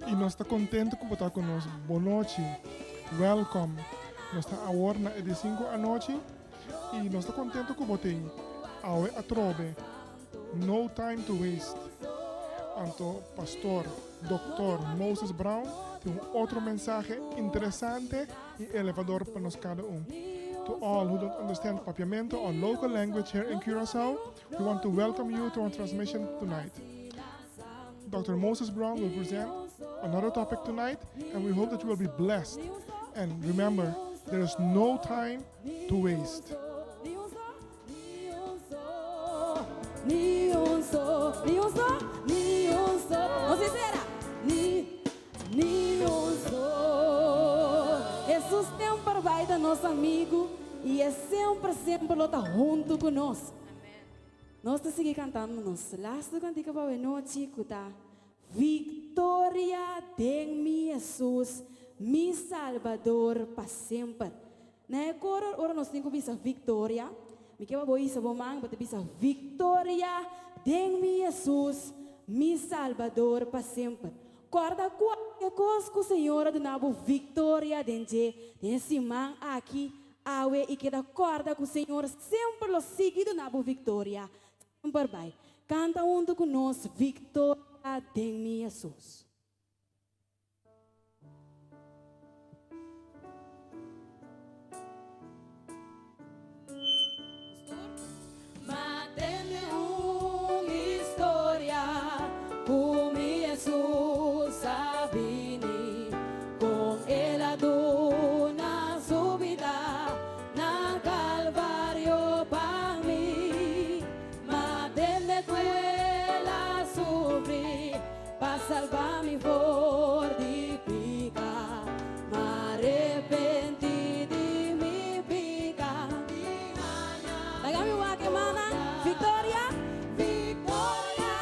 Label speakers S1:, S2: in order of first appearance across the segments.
S1: E nós está contente com estar conosco. Boa noite. Welcome. Nós está agora na edição à noite. E nós está contente com você. Awe a trobe. No time to waste. Anto pastor, Dr. Moses Brown tem outro mensagem interessante e elevador para nós cada um. To all who don't understand Papiamento or local language here in Curacao, we want to welcome you to our transmission tonight. Dr. Moses Brown will present another topic tonight, and we hope that you will be blessed. And remember, there is no time to waste.
S2: Jesus sempre vai dar nosso amigo e é sempre luta junto conosco. Nós estamos seguir cantando nos last cantiga para a noite cuta Victoria de mi Jesus, mi Salvador para sempre. Na coro ora nós temos que Victoria. Me quer boi sa bomang bata bisa Victoria de mi Jesus, mi Salvador para sempre. Corda qualquer coisa que o Senhor de nabo Victoria denge desse man aqui awe e que da corda que o Senhor sempre lo seguido nabo Victoria. Sempre vai. Canta junto conosco Victoria de mi Jesus.
S3: Salva-me fortifica, m'arrepenti di mi pecca.
S2: Lagami wa que mana Victoria,
S3: Victoria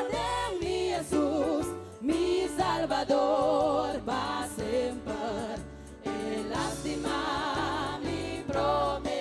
S3: de mi Jesus, mi Salvador para sempre. E lástima mi promete.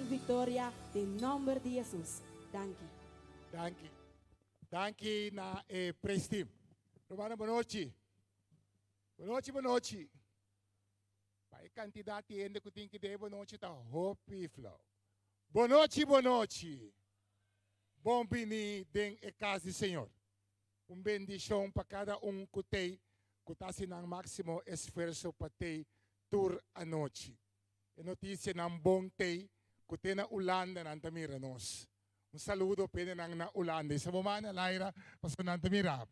S2: Victoria, em nome de Jesus. Danke.
S4: Danke. Danke na Prestim. Romana, boa noite. Boa noite, boa noite. Pai, candidati ainda que tem que dar boa noite, tá Hope Flow. Boa noite, boa noite. Bom bini den e casa do Senhor. Bendição para cada que tem kutasi ng máximo esfuerzo pati tur anoche. E noticia ng bong tay, kuti na ulanda ng tamiranos. Un saludo pwede nang na ulanda. Sa mamana, Lyra, paso ng tamirap.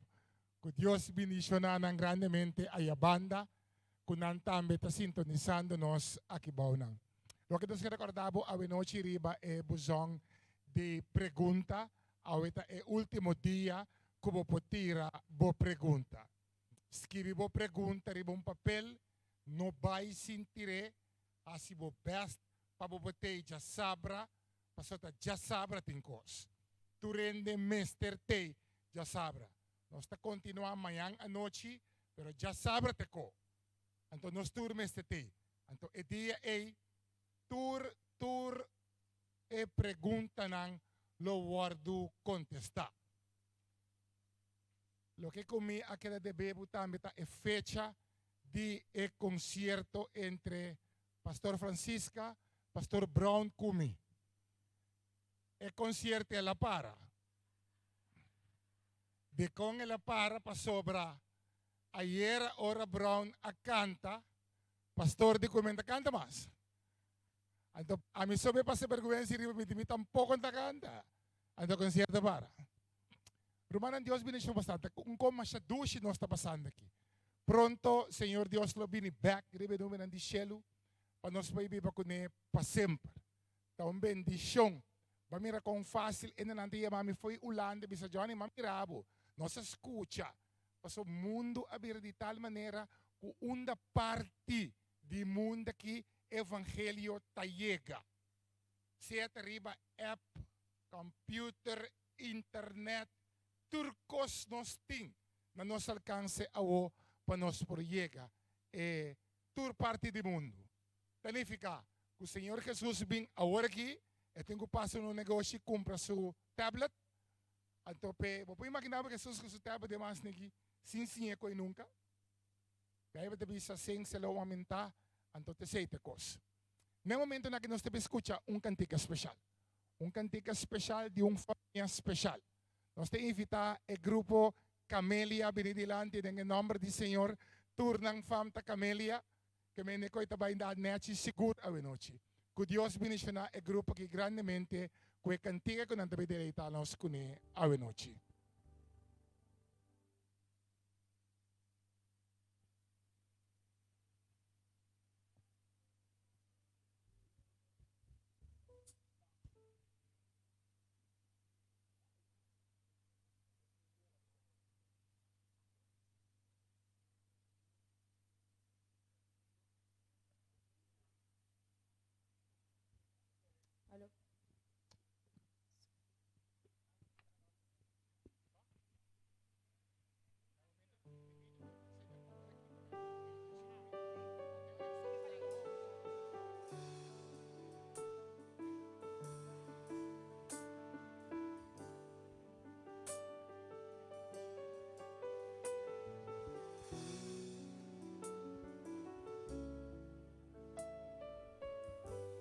S4: Que Dios bendicionanan grandemente a banda, kunan tambe ta sintonizando-nos aqui baunang. Lo que nos recordamos a noche riba e buzong de pergunta, awita e último dia como potira bo pergunta. Escrevi bo pergunta riba un papel, no vai sentire, asi bo best, pa bo botei já sabra, pasota já sabra tinkos. Tu rende mester te já sabra. Nós está continuando amanhã à noite, pero já sabra te ko. Então nós turmes te te. Então e dia e tur e pergunta nang lo guardo contestar. Lo que comi aquela de bebo também é fecha de concierto entre Pastor Francisca, Pastor Brown Kumi. E concierto é la para. De con la para pa sobra. Ayer ora Brown a canta, Pastor de comenta canta mais. Então, a mim soube passar vergonha se me tampouco não canta. Então, concierto para. Romana, Deus bendice bastante. Como mas dushi nós está passando aqui. Pronto, Senhor Deus lo bini back, ribe no menan di cielo, para nós vai viver com ele para sempre. Então, bendição. Bamira com fácil, e nanti a mami foi ulanda, bisa Johnny, mami rabo. Nós escuta. Paso mundo abrir de tal maneira que uma parte do mundo que evangelho tayega. Seja riba app, computer, internet, turcos nos ting na nos alcance ao para nos proyega tur parte do mundo. Significa que o Senhor Jesus vem agora aqui e tenho passo no negócio e compra seu tablet. Então, vou imaginar que Jesus com seu tablet de mais aqui, sim é coi nunca. Daí vai ter bisa sem se lo aumentar, então te sei te cos. No momento na que nós te escuta cantica especial. Cantica especial de família especial. Nós te invitar o grupo Camélia benedilante em nome do Senhor, turnang famta Camélia, que me ne coi tabay da neti seguro a noite. Que Deus bendicionar o grupo que grandemente que cantiga que não te deleita nós com a noite.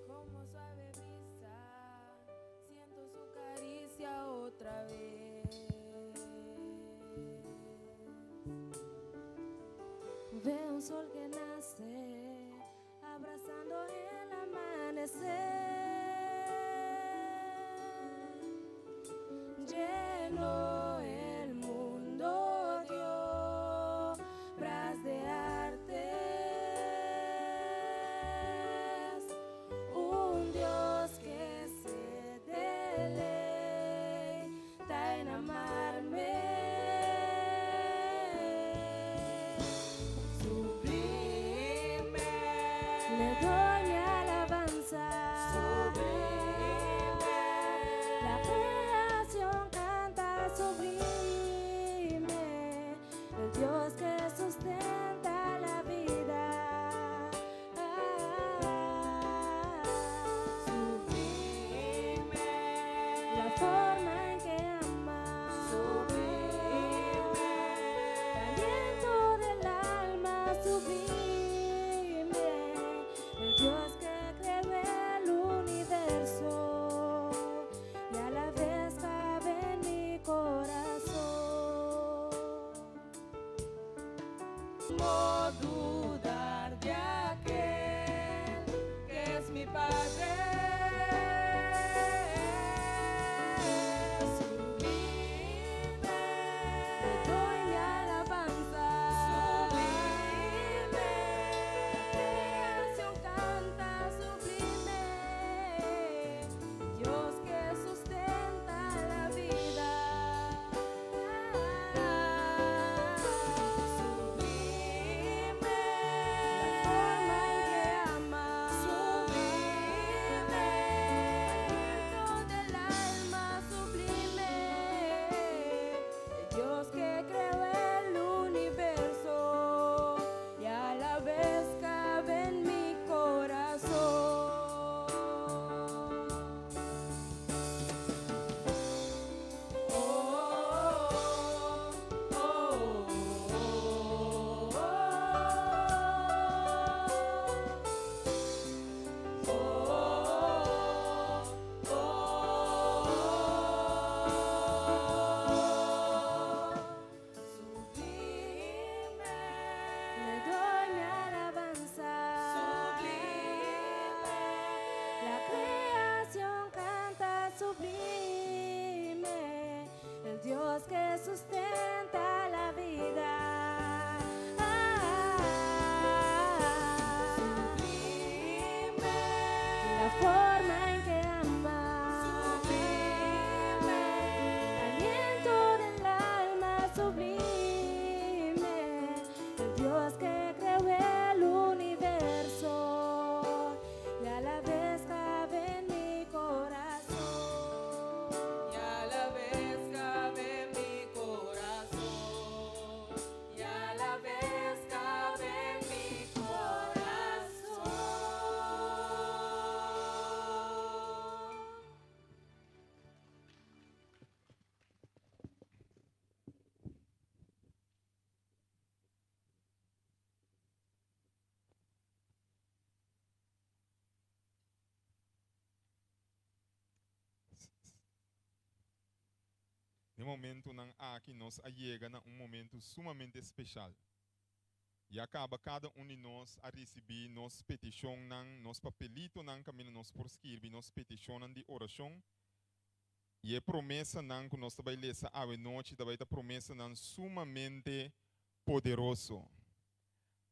S3: Como suave brisa, siento su caricia otra vez. Veo un sol que nace, abrazando el amanecer. Lleno el mundo de obras de arte. Un Dios que se deleita en amarme. Sublime, le doy mi alabanza. Sublime, la creación canta su
S5: momento ng aqui nós chega na momento sumamente especial. E acaba cada de nós a receber nos petição nos papelito caminho nos por escrever nos petição de oração. E a promessa que nós vai ler a noite vai a promessa sumamente poderoso.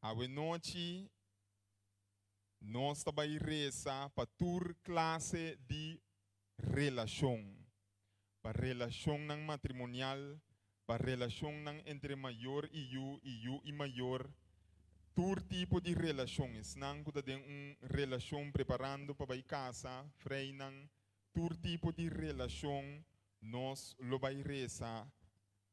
S5: A noite nós vai rezar para toda classe de relação. Para relação matrimonial, para relação entre maior e eu e maior. Todo tipo de relações. Não tem relação preparando para ir casa, freinan. Todo tipo de relação nós lo vai rezar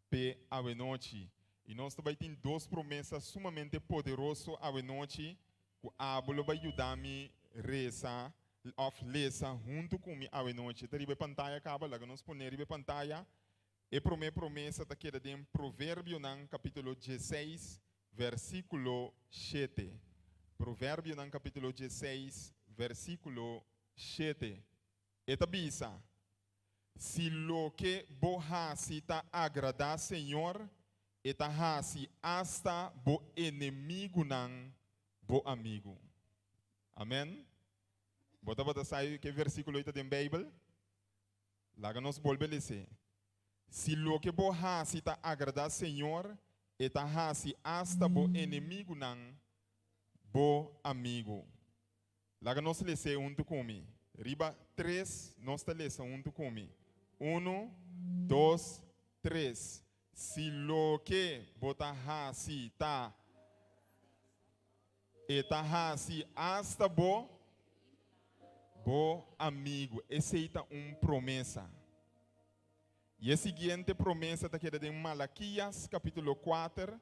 S5: para a noite. E nós também temos duas promessas sumamente poderosas a noite. Que a Abolo vai ajudar-me a rezar, of lesa junto comigo a noite. Então, a pantalla acaba, lá nós ponemos a pantalla. E a primeira promessa está aqui em Provérbio, capítulo 16, versículo 7. Provérbio, capítulo 16, versículo 7. Eta bisa, se lo que bohasi ta agrada Senhor, eta hasi hasta bo inimigo bo amigo. Amém? Bota sai que versículo está em Bíblia? Lá nos volve a ler. Se lo que bohasi ta agrada Senhor, eta hasi hasta bo inimigo bo amigo. Lá nos lê junto comigo. Riba 3, nós está lendo junto comigo. 1, 2, 3. Se lo que bota hasi ta eta hasi hasta bo amigo. Essa é promessa. E a seguinte promessa está aqui em Malaquias, capítulo 4.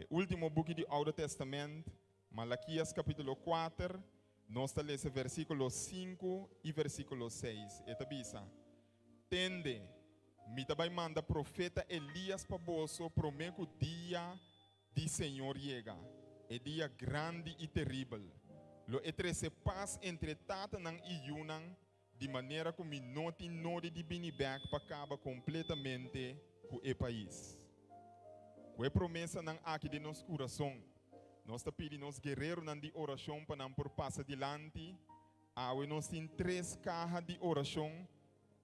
S5: O último book do Alto Testamento. Malaquias, capítulo 4. Nós está lendo versículo 5 e versículo 6. Eta bisa. Tende, me também manda profeta Elias para você, promete o dia do Senhor chega. É dia grande e terrível. Lo etrece paz entre tata e yunan, de maneira que não tem nada de biniback para acabar completamente com o país. Com a promessa aqui de nosso coração, nós está pedindo nos guerreiros de oração para não por passar adiante. Nós temos 3 caixas de oração,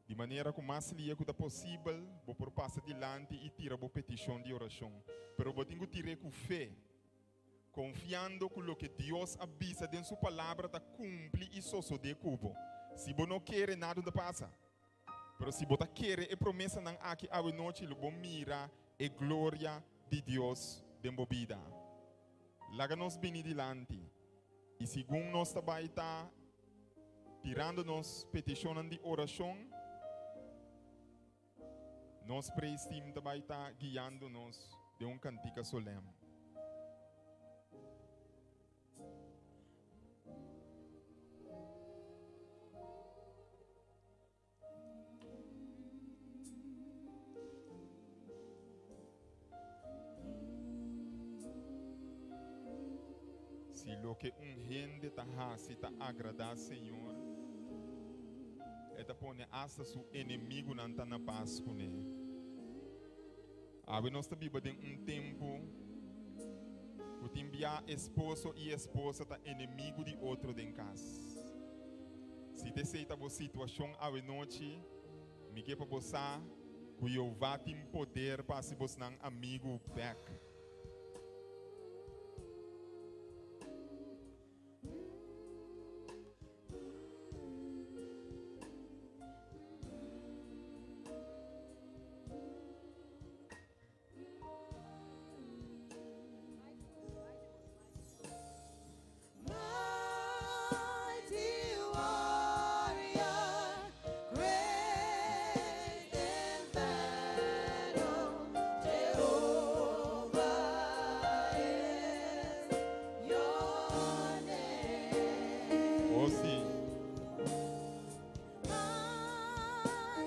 S5: de maneira que mais lia que possível, vou por passar adiante e tirar a petição de oração. Mas eu tenho que tirar com fé. Confiando que o que Deus avisa em sua palavra está cumpre e só de cubo. Se você não quer nada da passa. Mas se você quer a promessa não aqui a noite, você mira a glória de Deus de sua vida. Lá nos bem adiante. E segundo nós também está tirando nos petição de oração, nós prestimos também está guiando nos de cantiga solene. Se lo que gente ta hasi ta agrada Senhor, eta pone hasta su inimigo não tá na paz com ele. Nós também vivemos tempo que enviar esposo e esposa tá inimigo de outro em casa. Se deseja a situação a noite, me quer para você que eu vá ter poder para se você não amigo back.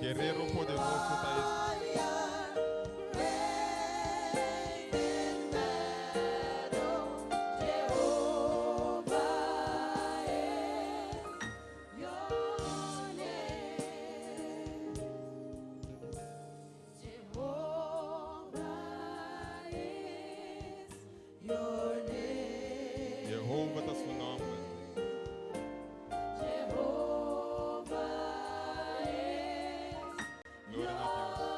S5: Guerreiro poderoso está Jehovah está su nombre. Gloria a Dios.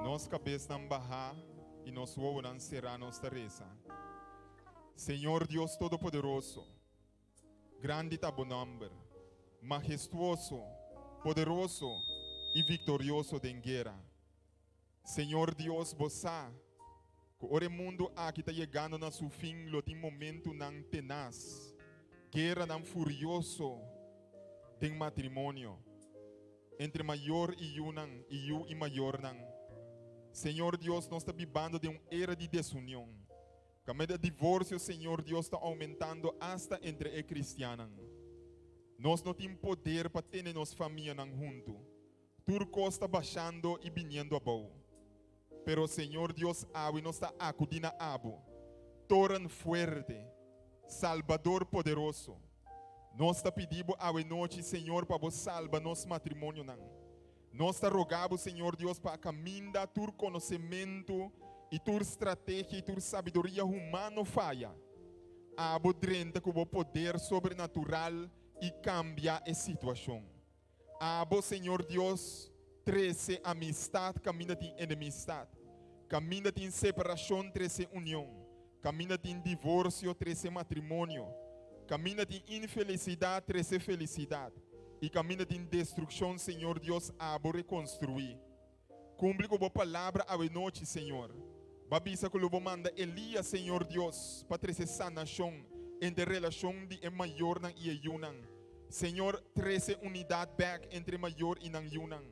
S5: Nos cabeça não barrar e nos ovo não será nossa reza. Senhor Deus Todo-Poderoso, grande está o nome, majestuoso, poderoso e vitorioso de guerra. Senhor Deus, você, que o mundo aqui está chegando na seu fim, lo tem momento não tenaz, guerra não furioso, de matrimônio, entre maior e unang, e maior não. Senhor Deus, nós estamos vivendo de uma era de desunião. O divórcio, Senhor Deus, está aumentando hasta entre os cristianos. Nós não temos poder para ter nossa família junto. Turco está baixando e vindo a boa. Pero, Senhor Deus, abre nós está acudindo a abo. Torre fuerte, Salvador poderoso. Nós está pedindo a noite, Senhor, para você salvar nosso matrimônio. Nós rogamos, Senhor Deus, para caminhar tu conhecimento e tu estratégia e tu sabedoria humana falha. Abo drenta com o poder sobrenatural e cambia a situação. Abo, Senhor Deus, 13 amistade, caminha em enemistade. Caminha em separação, 13 união. Caminha em divórcio, 13 matrimônio. Caminha em infelicidade, 13 felicidade. E caminha em destruição, Senhor Deus, a reconstruir. Cumpre com a palavra a noite, Senhor. Babisa que o manda Elias, Senhor Deus, para trazer sanação entre relação de maior e yunan. Senhor, 13 unidade back entre maior e yunan.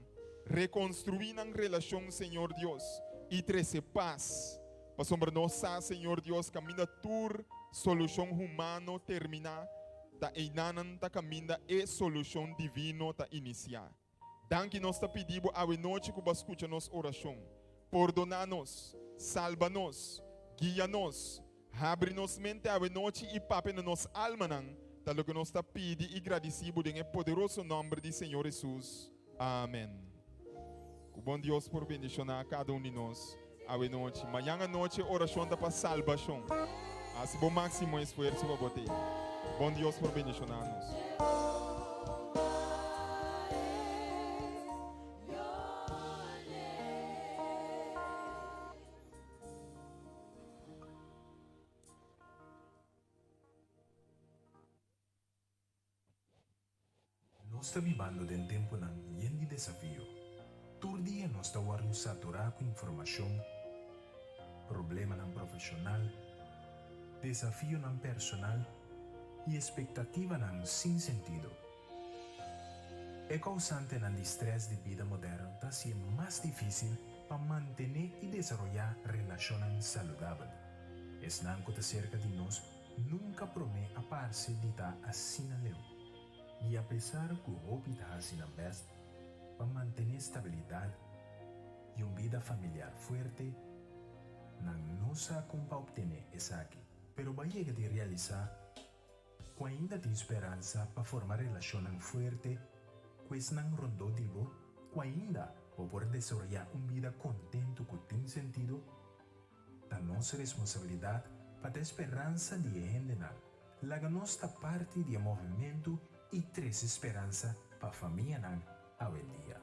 S5: Reconstruir a relação, Senhor Deus, e 13 paz. Para sobre nós, Senhor Deus, caminha tur solução humana terminar. Ta einanan ta caminha e solução divino ta iniciar. Danke nós ta pedimos a noite que você escuta nossa oração. Perdona-nos, salva-nos, guia-nos, abre-nos mente a noite e pape na nossa alma nan, tal que nós ta pedi e agradecido em poderoso nome de Senhor Jesus. Amém. Que bom Deus por bendicionar cada um de nós a noite. Manhã à noite oração ta para salvação. Assim bom máximo esforço para botar. Bom Deus por bendicionar-nos.
S6: Nós estamos vivendo em tempo de desafio. Todo dia nós estamos saturados com informação, problema profissional, desafio personal e expectativa sem sentido. É causante do estresse de vida moderna está sendo mais difícil para manter e desenvolver relações saudáveis. Es não que cerca de nós nunca promete a parte de estar assim leu. E apesar que o hobby está assim best para manter estabilidade e uma vida familiar forte, não sabe como obter isso aqui. Pero vai chegar de realizar que ainda tem esperança para formar relações fortes, que não rondou de bo, que ainda pode desenvolver uma vida contente que tem sentido, da nossa responsabilidade para ter esperança de gente lá nossa parte do movimento e traz esperança para a família a dia.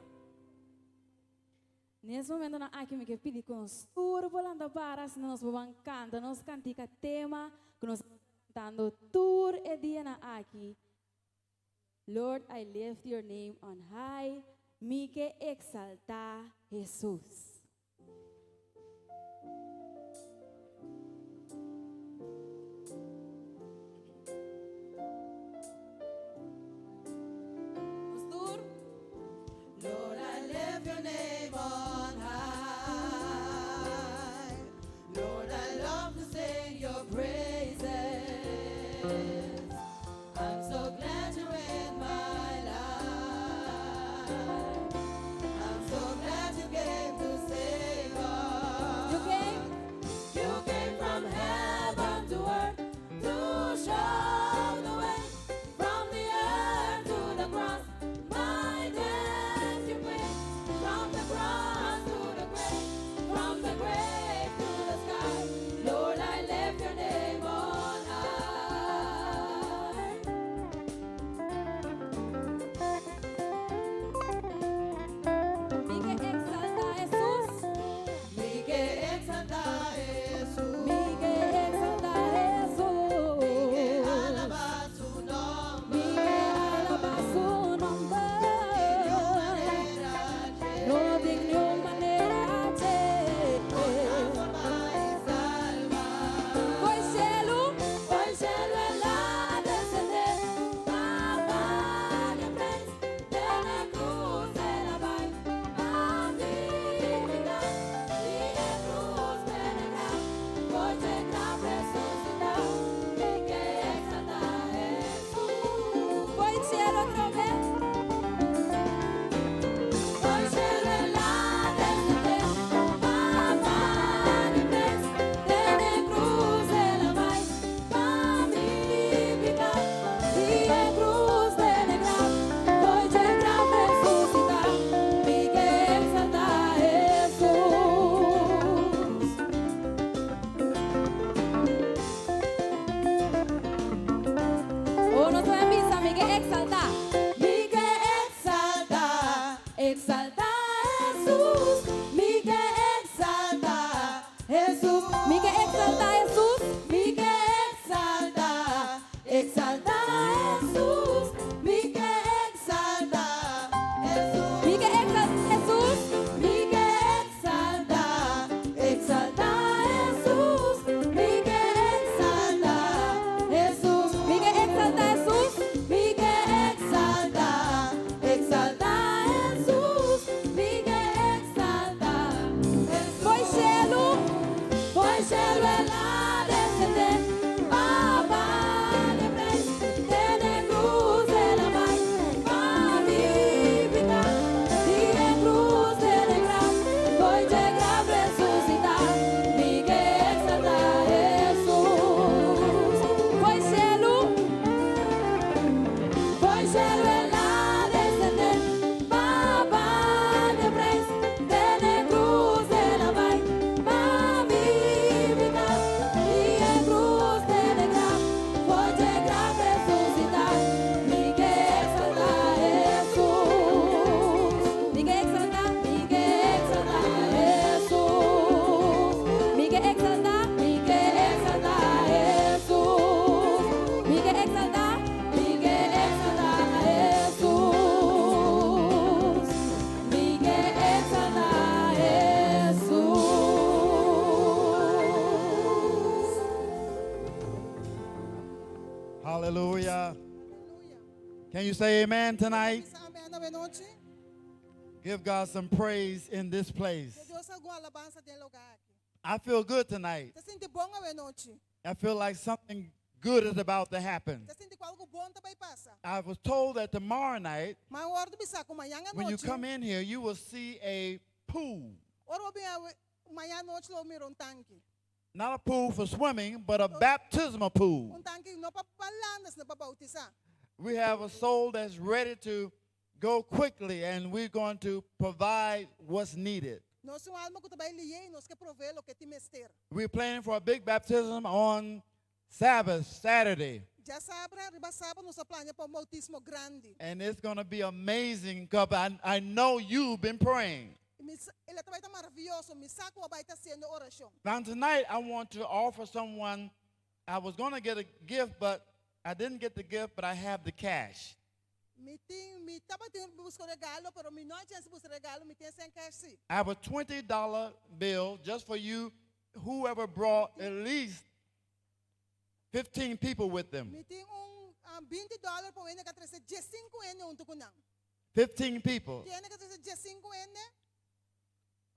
S2: Nesse momento, nós aqui me pedir que nós turbolando para, se nós vamos cantar, nós cantica tema, que nós cantando tur e dia na aqui. Lord, I lift your name on high. Mi que exalta Jesús. Pastor.
S3: Lord, I lift your name on high. Lord, I love to sing your praises. I'm so glad you're in my life. I'm so glad you came to save us. You came from heaven to earth to show the way. From the earth to the cross, my debt you paid. From the cross to the grave, from the grave to the sky. Lord, I lift your name on high.
S2: Mi que exalta Jesús.
S3: Mi que exalta Jesús,
S2: Mi que exalta Jesús.
S3: que alaba su nombre.
S2: Mi que alaba su nombre. No digno manera de
S3: Transforma y salva.
S2: Foi cielo,
S3: Hoy cielo en la descender, Papa de Prince, de la cruz de la vall, a mi vida, y de cruz de negra, voy llegar resucitar, y que exalta Jesús.
S2: foi cielo outra vez.
S3: Hoy cielo en la descender, Papa de Prince, de la cruz de la vall, a mi vida, y de cruz de negra, voy llegar resucitar, y que exalta Jesús.
S2: Oh, no se empieza, mi que exalta.
S3: Mi que exalta, exalta Jesús, mi que exalta Jesús,
S2: Mi que exalta Jesús.
S3: mi que exalta, exalta Jesús, mi que exalta Jesús,
S2: Mi que exalta Jesús.
S3: mi que exalta, exalta Jesús, mi que exalta Jesús,
S2: Mi que exalta Jesús.
S3: mi que exalta, exalta Jesús, mi que exalta Jesús.
S2: Foi cielo,
S3: Foi cielo en la descender, Papa de Prince, de la cruz de la vall, a mi vida, y de cruz de negra, voy llegar resucitar, mi que exalta Jesús.
S2: foi cielo,
S3: Foi cielo en la descender, Papa de Prince, de la cruz de la vall, a mi vida, y de cruz de negra, voy llegar resucitar, mi que exalta Jesús.
S2: mi que exalta,
S3: Mi que exalta Jesús,
S2: mi que exalta,
S3: mi que exalta Jesús,
S2: mi que exalta.
S3: mi que exalta Jesús, mi que exalta Jesús.
S7: Hallelujah. Can you say amen tonight?
S8: Sa amin na noche,
S7: Give God some praise in this place.
S8: que Dios alguma alabanza din lugar aqui.
S7: I feel good tonight.
S8: Te sinti bom a noche.
S7: I feel like something good is about to happen.
S8: Te sinti ko algo bom também passa.
S7: I was told that tomorrow night,
S8: Mas o ordo bisa kung mayang
S7: when you
S8: noche.
S7: come in here, you will see a pool.
S8: Oro bia mayang noche lo miron tanque.
S7: Not a pool for swimming, but a baptismal pool.
S8: Un tanque no papalandas na pabautiza.
S7: We have a soul that's ready to go quickly, and we're going to provide what's needed.
S8: Nós um alma que também liei, nós que provê lo que te mester.
S7: We're planning for a big baptism on Sabbath, Saturday.
S8: Já sabe, riba sábado nós plania para um bautismo grande.
S7: And it's going to be amazing because I know you've been praying.
S8: Ele também tá maravilhoso, me saco vai estar sendo oração.
S7: Now tonight I want to offer someone, I was going to get a gift, but I didn't get the gift, but I have the cash.
S8: Mi taba tem buscar regalo, pero mi não chance buscar regalo, mi tem sem cash.
S7: I have a $20 bill just for you, whoever brought at least 15 people with them.
S8: Mi tem $20 para ele que trazer 15 ene unto kunang.
S7: 15 people.
S8: Tiene que trazer 15 ene,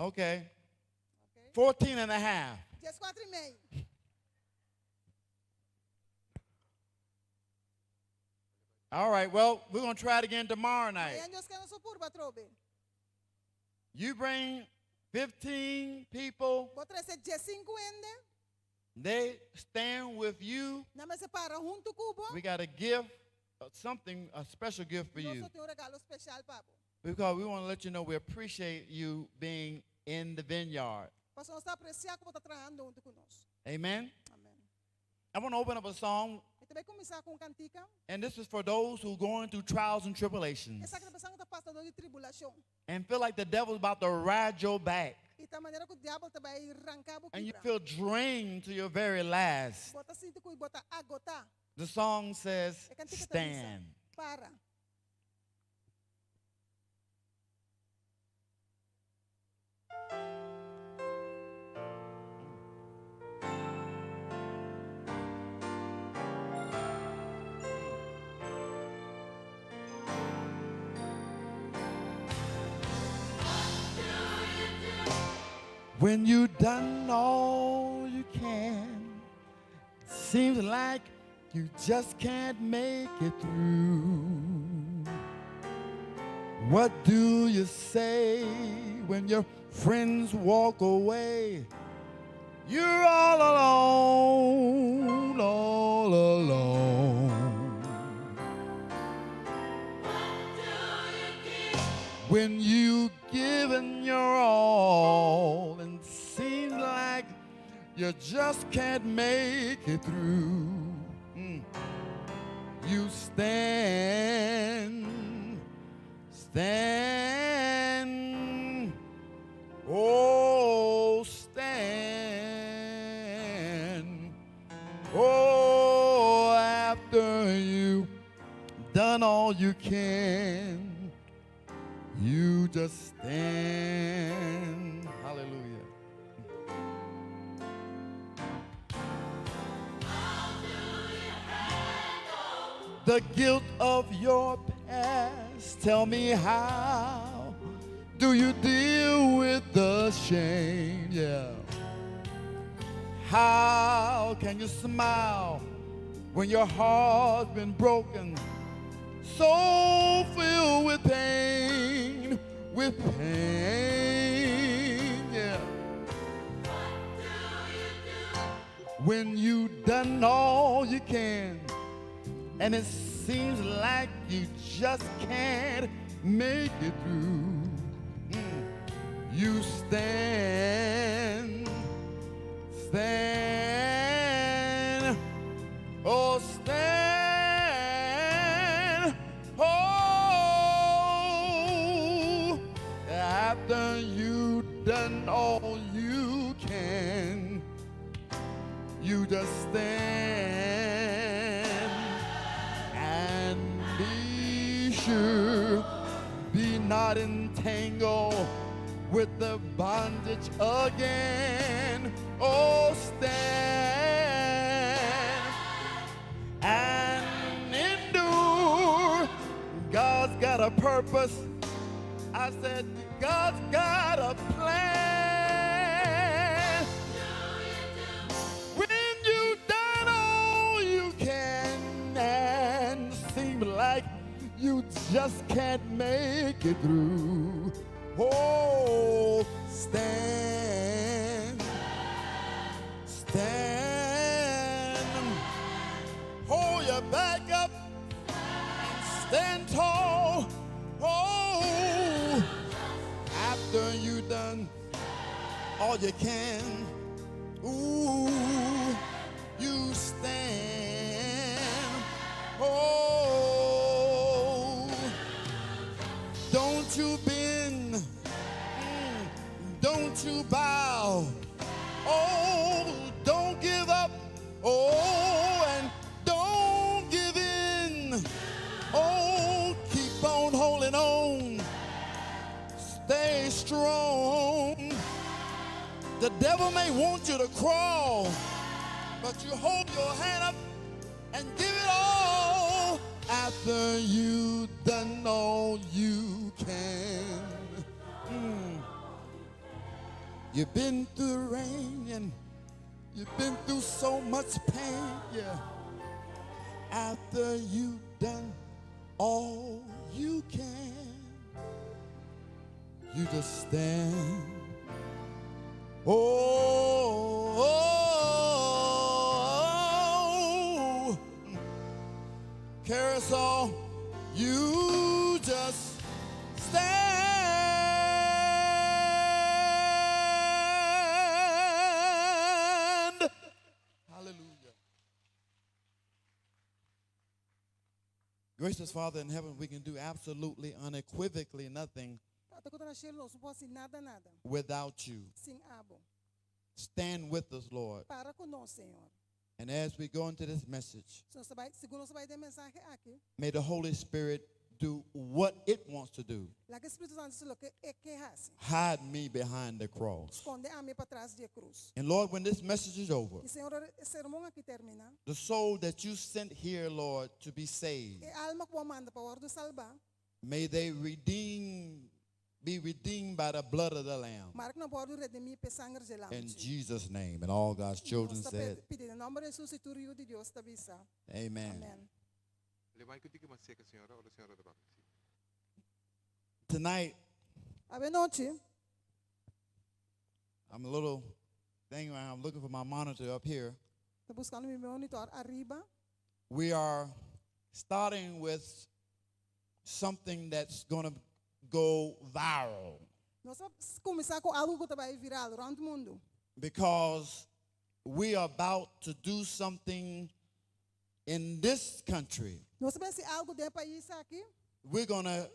S7: Okay.
S8: okay?
S7: 14 and a half.
S8: 14,5.
S7: All right, well, we're going to try it again tomorrow night.
S8: Ayan Diyos ka na supur ba trobe?
S7: You bring 15 people,
S8: Bo trazer 15 ene,
S7: they stand with you.
S8: na me separa junto kubo.
S7: We got a gift, something, a special gift for you.
S8: Nós tem regalo especial papo.
S7: Because we want to let you know we appreciate you being in the vineyard.
S8: Pastor nós está apreciar como está trabalhando junto conosco.
S7: Amen.
S8: Amen.
S7: I want to open up a song,
S8: E também começar com cantica.
S7: and this is for those who are going through trials and tribulations
S8: Essa gravação está passando de tribulação.
S7: and feel like the devil's about to ride your back,
S8: E da maneira que o diabo vai arrancar o
S7: and you
S8: quebra.
S7: feel drained to your very last.
S8: Bota sinto que bota agota.
S7: The song says,
S8: E cantica tá
S7: stand.
S8: para.
S7: When you've done all you can, seems like you just can't make it through. What do you say when your friends walk away? You're all alone, all alone. When you've given your all and seems like you just can't make it through, you stand, stand, oh, stand, oh, after you've done all you can. You just stand. Hallelujah. The guilt of your past. Tell me, how do you deal with the shame? Yeah. How can you smile when your heart's been broken? So filled with pain, yeah. When you've done all you can, and it seems like you just can't make it through, you stand, stand, oh, stand, oh, after you've done all you can, you just stand and be sure, be not entangled with the bondage again. Oh, stand and endure. God's got a purpose. I said, God's got a plan. When you've done all you can and seem like you just can't make it through, oh, stand, stand, hold your back up and stand tall. Oh, after you done all you can, ooh, you stand. Oh, don't you bend, don't you bow. Oh, don't give up. Oh, and don't give in. Oh, keep holding on. Stay strong. The devil may want you to crawl, but you hold your hand up and give it all after you done all you can. You've been through the rain and you've been through so much pain, yeah. After you've done all you can, you just stand. Oh, carousel, you just stand. Hallelujah. Gracious Father in heaven, we can do absolutely unequivocally nothing
S8: Tato ko na share no suposi nada nada.
S7: without you.
S8: Sing abo.
S7: Stand with us, Lord.
S8: Para conosco, Senhor.
S7: And as we go into this message,
S8: So sabay, segundo sabay de mensaje aqui.
S7: may the Holy Spirit do what it wants to do.
S8: Laga Espírito Santo se lo que hasi.
S7: Hide me behind the cross.
S8: Esconde a mim para trás de cruz.
S7: And Lord, when this message is over,
S8: E Senhor, o sermão aqui termina.
S7: the soul that you sent here, Lord, to be saved,
S8: E alma que manda para ordo salvar.
S7: may they be redeemed by the blood of the Lamb.
S8: Mark na ordo redimir pe sangue de lamb.
S7: In Jesus' name. And all God's children said,
S8: Pedi em nome de Jesus e tudo de Deus te avisa.
S7: Amen.
S8: Amen.
S7: Tonight,
S8: Ave noite.
S7: I'm a little thing where I'm looking for my monitor up here.
S8: Tô buscando meu monitor arriba.
S7: We are starting with something that's going to go viral
S8: Nós vamos começar com algo que vai viral around o mundo.
S7: because we are about to do something in this country.
S8: Nós vamos fazer algo de país aqui.
S7: We're going to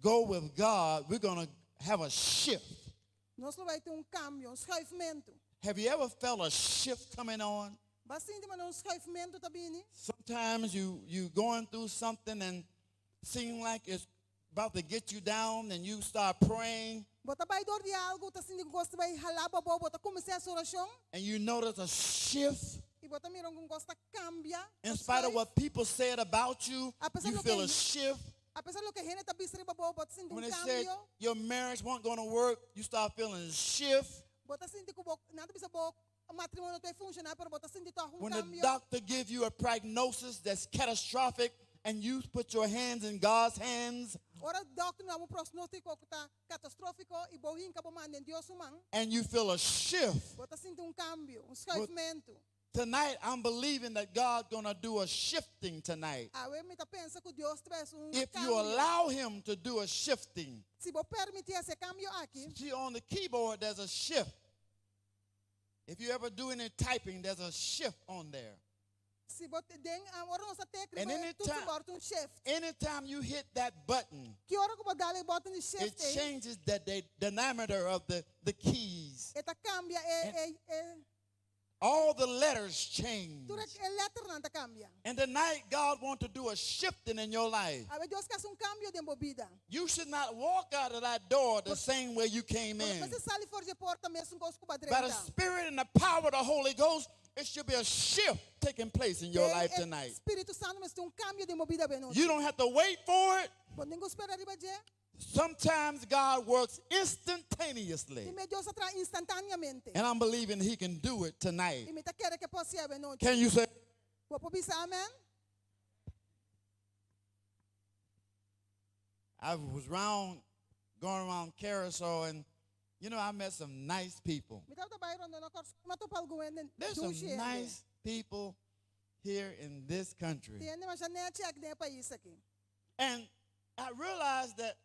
S7: go with God. We're going to have a shift.
S8: Nós vamos ter cambio, schuifamento.
S7: Have you ever felt a shift coming on?
S8: Bastante mas schuifamento também.
S7: Sometimes you going through something and seem like it's about to get you down and you start praying
S8: Bota vai dor de algo, tá sentindo que gosta vai ralar bobo, bota começar a oração
S7: and you notice a shift.
S8: e bota miram com gosta cambia.
S7: In spite of what people said about you, you feel a shift.
S8: Apesar do que a gente tá bisri bobo, bota sentindo
S7: When they
S8: cambio.
S7: said your marriage wasn't going to work, you start feeling a shift.
S8: Bota sentindo que nada bisa bo matrimônio vai funcionar, pero bota sentindo
S7: When the
S8: cambio.
S7: doctor gives you a prognosis that's catastrophic and you put your hands in God's hands
S8: Ora doctor na mo prognóstico que tá catastrófico e bohin ka bomanda em Deus humano.
S7: and you feel a shift.
S8: Bota sentindo cambio, schuifamento.
S7: Tonight, I'm believing that God's going to do a shifting tonight.
S8: Awe me tá pensa que Deus traz
S7: If you
S8: cambio.
S7: allow him to do a shifting,
S8: Se vou permitir esse cambio aqui,
S7: see on the keyboard, there's a shift. If you ever do any typing, there's a shift on there.
S8: se vou den ora nossa tecla,
S7: And
S8: vai tudo
S7: anytime-
S8: bota shift.
S7: Anytime you hit that button,
S8: Que hora que vou dar o botão de
S7: it
S8: shift aí?
S7: changes the diameter of the keys.
S8: Eta cambia
S7: All the letters change.
S8: tudo letra não tá cambia.
S7: And tonight, God wants to do a shifting in your life.
S8: Awe Deus quer cambio de vida.
S7: You should not walk out of that door the same way you came in.
S8: Mas se sai fora de porta mesmo com os
S7: By the
S8: padrões.
S7: Spirit and the power of the Holy Ghost, it should be a shift taking place in your life tonight.
S8: Espírito Santo mas tem cambio de vida bem
S7: You don't have to wait for it.
S8: Podemos esperar arriba de.
S7: Sometimes God works instantaneously.
S8: E me Deus atrai instantaneamente.
S7: And I'm believing He can do it tonight.
S8: E me tá querendo que possa ser noite.
S7: Can you say,
S8: Vou pobisa amen.
S7: I was going around Carousel, and I met some nice people.
S8: Me tá bairro na cor matopal gwen.
S7: There's some nice people here in this country.
S8: Tiene mas janete aqui de país aqui.
S7: And I realized that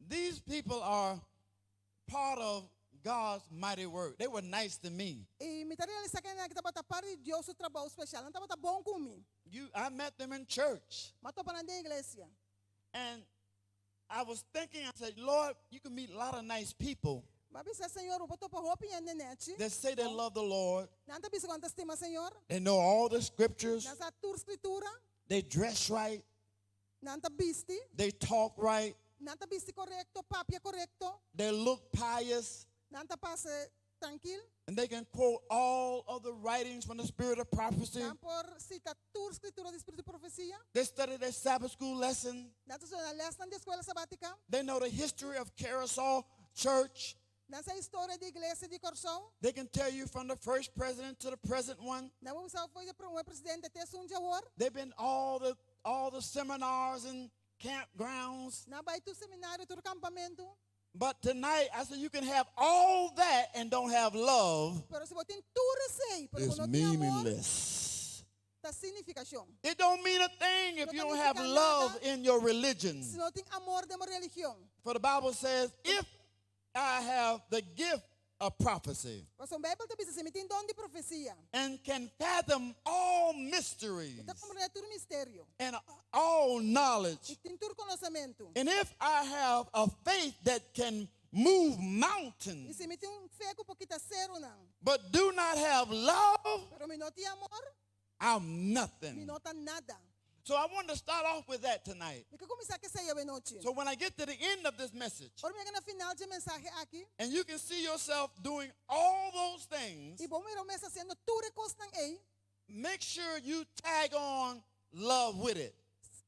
S7: these people are part of God's mighty work. They were nice to me.
S8: E me tá realizando que tá bota para Deus o trabalho especial. Não tá bota bom comigo.
S7: I met them in church.
S8: Matopa na igreja.
S7: And I was thinking, I said, Lord, you can meet a lot of nice people
S8: Mas bisa Senhor, o botou para roupa e net.
S7: that say they love the Lord.
S8: Nanta bisa quando estima Senhor.
S7: They know all the scriptures.
S8: Nasa tur escritura.
S7: They dress right.
S8: Nanta bisti.
S7: They talk right.
S8: Nanta bisi correcto, papia correcto.
S7: They look pious,
S8: Nanta pase tranquil.
S7: and they can quote all of the writings from the spirit of prophecy.
S8: Nan por cita tur escritura de espírito de profecia.
S7: They study their Sabbath school lesson.
S8: Nanta so na lesson de escola sabática.
S7: They know the history of Carousel Church.
S8: Nasa história de igreja de Corsão.
S7: They can tell you from the first president to the present one.
S8: Na vamos ao foi de um presidente até um jawar.
S7: They've been all the seminars and campgrounds.
S8: Na vai tu seminário, tu campamento.
S7: But tonight, I said you can have all that and don't have love.
S8: Pero se botin tudo sei, pero
S7: It's
S8: quando tem amor,
S7: meaningless.
S8: tá significação.
S7: It don't mean a thing if you don't have love in your religion.
S8: Se não tem amor de uma religião.
S7: For the Bible says, if I have the gift of prophecy
S8: Mas o Bíblia te diz, se me tem dom de profecia.
S7: and can fathom all mysteries
S8: Então compreende tudo mistério.
S7: and all knowledge,
S8: E tem tudo conhecimento.
S7: and if I have a faith that can move
S8: E
S7: mountains,
S8: se me tem fé que pouquinho cero não.
S7: but do not have love,
S8: Pero me não tem amor,
S7: I'm
S8: me
S7: nothing.
S8: não tem nada.
S7: So I want to start off with that tonight.
S8: Me que começar que saia a noite.
S7: So when I get to the end of this message,
S8: Ora me na final de mensagem aqui.
S7: and you can see yourself doing all those things,
S8: E bom, eu começar sendo tudo coisa não é.
S7: make sure you tag on love with it.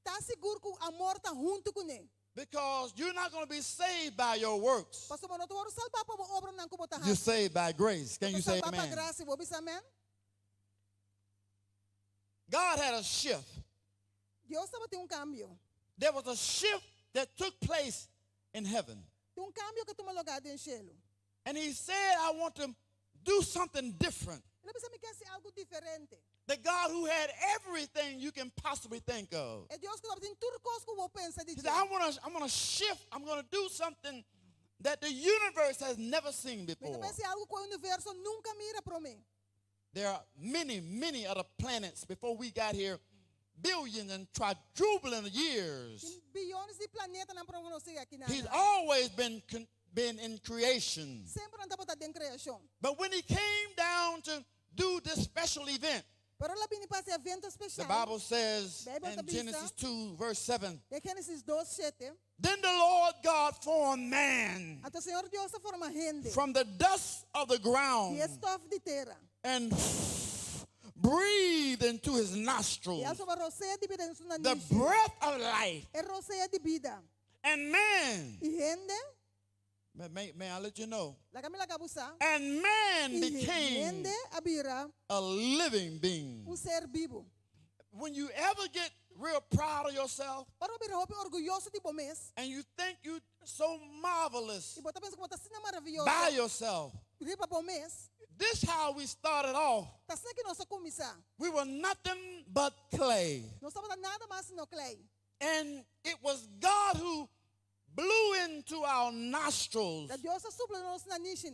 S8: Tá seguro que o amor tá junto com ele.
S7: Because you're not going to be saved by your works.
S8: Pastor, mas não tô salvar para obra não como tá.
S7: You're saved by grace. Can you say
S8: Salvar para
S7: amen?
S8: graça, vou dizer amém.
S7: God had a shift.
S8: Deus estava tem cambio.
S7: There was a shift that took place in heaven.
S8: Tem cambio que toma lugar em cielo.
S7: And he said, I want to do something different.
S8: Ele pensa que quer ser algo diferente.
S7: The God who had everything you can possibly think of.
S8: É Deus que tem tudo coisa que eu vou pensar de
S7: He
S8: Deus.
S7: said, I'm going to shift. I'm going to do something that the universe has never seen
S8: Ele
S7: before.
S8: pensa algo que o universo nunca mira para mim.
S7: There are many, many other planets before we got here, billions and quadrupling years.
S8: Tem bilhões de planetas não para conhecer aqui na.
S7: He's always been in creation.
S8: Sempre não estava em criação.
S7: But when he came down to do this special event,
S8: Pero lá vem para esse evento
S7: the
S8: especial.
S7: Bible says
S8: Bible
S7: in
S8: sabi
S7: Genesis
S8: sa-
S7: 2, verse 7,
S8: De Gênesis 2:7.
S7: then the Lord God formed man
S8: Até o Senhor Deus se forma gente.
S7: from the dust of the ground
S8: E estofo de terra.
S7: and breathed into his
S8: E
S7: nostrils
S8: a sua roceia de vida em sua
S7: the
S8: nariz.
S7: breath of life.
S8: É roceia de vida.
S7: And man,
S8: E gente,
S7: may I let you know,
S8: la Camila Gabusa.
S7: and man
S8: E
S7: became
S8: gente abira
S7: a living being.
S8: ser vivo.
S7: When you ever get real proud of yourself
S8: Para abira hope orgulhoso de bomes.
S7: and you think you're so marvelous
S8: E bota pensa como tá sendo maravilhoso.
S7: by yourself,
S8: Ripa bomes.
S7: this how we started off.
S8: Tá sendo que nós começar.
S7: We were nothing but clay.
S8: Não estava nada mais no clay.
S7: And it was God who blew into our nostrils
S8: Da Deus supla nos nariz.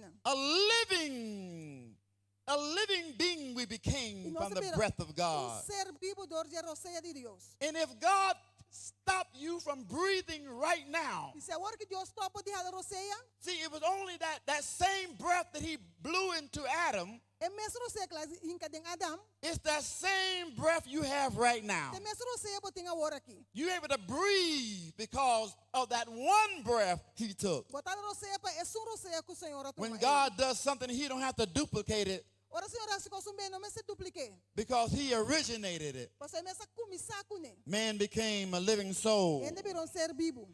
S7: a living being we
S8: E
S7: became
S8: nós
S7: from the
S8: abira
S7: breath of God.
S8: ser vivo dor de roceia de Deus.
S7: And if God stopped you from breathing right now,
S8: E se agora que Deus topa de a roceia,
S7: see, it was only that same breath that he blew into Adam.
S8: é mesmo roceia que lá inca de Adam.
S7: It's that same breath you have right now.
S8: É mesmo roceia botinha agora aqui.
S7: You're able to breathe because of that one breath he took.
S8: Botar a roceia para é só roceia que o Senhor atoma.
S7: When God does something, he don't have to duplicate it
S8: Ora Senhor se consumir não me se duplique.
S7: because he originated it.
S8: Você me sa começar com ele.
S7: Man became a living soul.
S8: Ele virou ser vivo.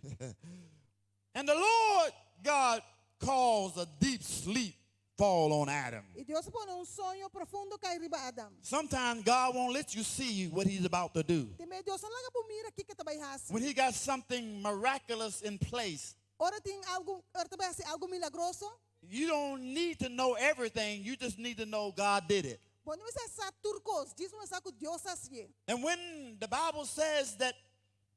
S7: And the Lord God caused a deep sleep fall on Adam.
S8: E Deus põe sonho profundo cair riba Adam.
S7: Sometimes God won't let you see what he's about to do.
S8: Tem Deus não laga por mira aqui que trabalha assim.
S7: When he got something miraculous in place,
S8: Ora tem algo, ora trabalha algo milagroso.
S7: you don't need to know everything. You just need to know God did it.
S8: Bom, não é só turcos, diz não é só que Deus assim.
S7: And when the Bible says that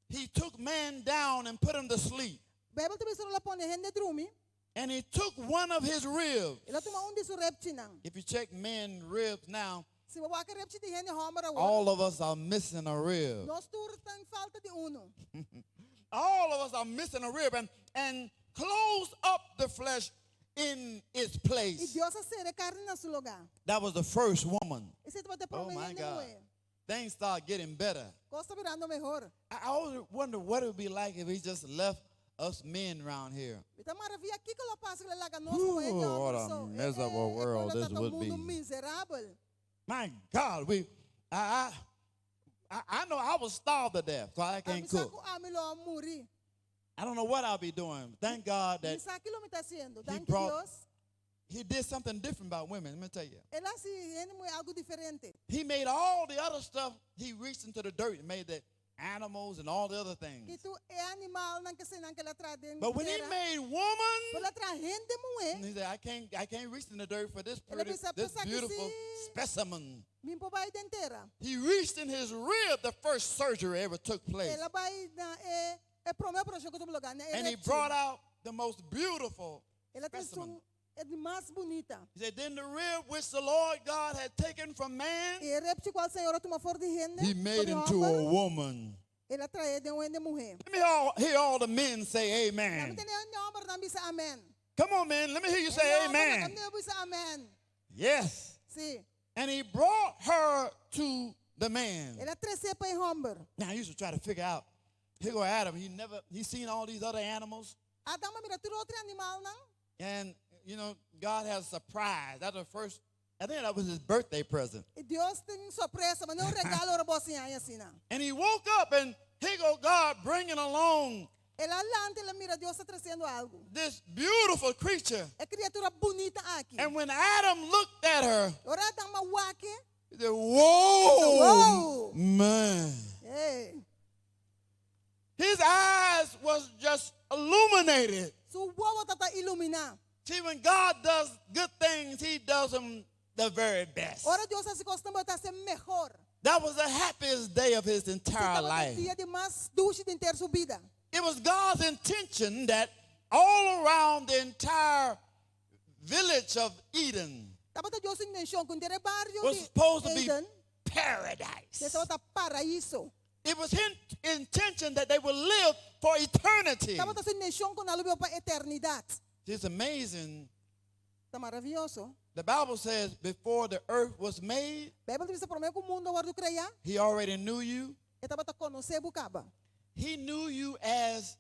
S7: he took man down and put him to sleep,
S8: Bíblia também só lá põe gente drumi.
S7: and he took one of his ribs.
S8: Ela toma de su reptinang.
S7: If you check men's ribs now,
S8: Se você quer repti de gente homem agora.
S7: all of us are missing a rib.
S8: Nós tur tem falta de uno.
S7: All of us are missing a rib and closed up the flesh in its
S8: E
S7: place.
S8: Deus a ser carne na seu lugar.
S7: That was the first woman.
S8: E se tu vai
S7: Oh my
S8: prometer
S7: God.
S8: não é.
S7: Things start getting better.
S8: Costa virando melhor.
S7: I always wonder what it would be like if he just left us men around here.
S8: Ita maravilha aqui que ela passa que ela laga nós
S7: Ooh,
S8: como é
S7: what a miserable world this would be.
S8: Miserável.
S7: My God, I know I was starved to death, so I can't cook.
S8: Amilo muri.
S7: I don't know what I'll be doing. Thank God that
S8: Misa aquilo me está haciendo.
S7: He
S8: Thank
S7: brought-
S8: Dios.
S7: He did something different about women. Let me tell you.
S8: Ela si ele é algo diferente.
S7: He made all the other stuff, he reached into the dirt and made the animals and all the other
S8: Que
S7: things.
S8: tu é animal não que se não que ela traz dentro.
S7: But when he made woman,
S8: ela traz gente mulher.
S7: he said, I can't reach in the dirt for this
S8: Ela
S7: pretty,
S8: pensa,
S7: this
S8: pensa que
S7: beautiful
S8: se-
S7: specimen.
S8: Mim po vai dentera.
S7: He reached in his rib the first surgery ever took place.
S8: Ela vai na é promessa para chegar no lugar, né?
S7: And he brought out the most beautiful
S8: Ela tem
S7: specimen.
S8: é de mais bonita.
S7: He said, then the rib which the Lord God had taken from man,
S8: E repete qual Senhor toma fora de gente.
S7: he made into a woman.
S8: Ela traz de uma mulher.
S7: Let me hear all the men say
S8: Kami
S7: amen.
S8: tene homem não bisa amen.
S7: Come on, men. Let me hear you say amen.
S8: Kami tene bisa amen.
S7: Yes.
S8: Sim.
S7: And he brought her to the man.
S8: Ela trece para homem.
S7: Now, I used to try to figure out, here go Adam. He's seen all these other animals.
S8: Adam mira tudo outro animal não?
S7: And, you know, God has a surprise. That's the first, I think that was his birthday present.
S8: E Deus tem surpresa, mas não regalo para você aí assim não.
S7: And he woke up and here go God bringing along
S8: Ela lanta, ela mira Deus está trazendo algo.
S7: this beautiful creature.
S8: É criatura bonita aqui.
S7: And when Adam looked at her,
S8: Ora Adam mawake.
S7: he said, whoa,
S8: Whoa.
S7: man.
S8: Hey.
S7: His eyes was just illuminated.
S8: So wow tata ilumina.
S7: See, when God does good things, he does them the very best.
S8: Ora Deus se costuma estar ser mejor.
S7: That was the happiest day of his entire
S8: Estava no
S7: life.
S8: dia de mais dulce de ter sua vida.
S7: It was God's intention that all around the entire village of Eden
S8: Estava Deus em intenção com ter barrio
S7: was
S8: de
S7: supposed to be
S8: Eden.
S7: paradise.
S8: Estava tá paraíso.
S7: It was his intention that they would live for eternity.
S8: Estava tá sem intenção com algo para eternidade.
S7: It's amazing.
S8: Está maravilhoso.
S7: The Bible says before the earth was made,
S8: A Bíblia diz para mim que o mundo agora do criar,
S7: he already knew you.
S8: estava tá conhecer bucaba.
S7: He knew you as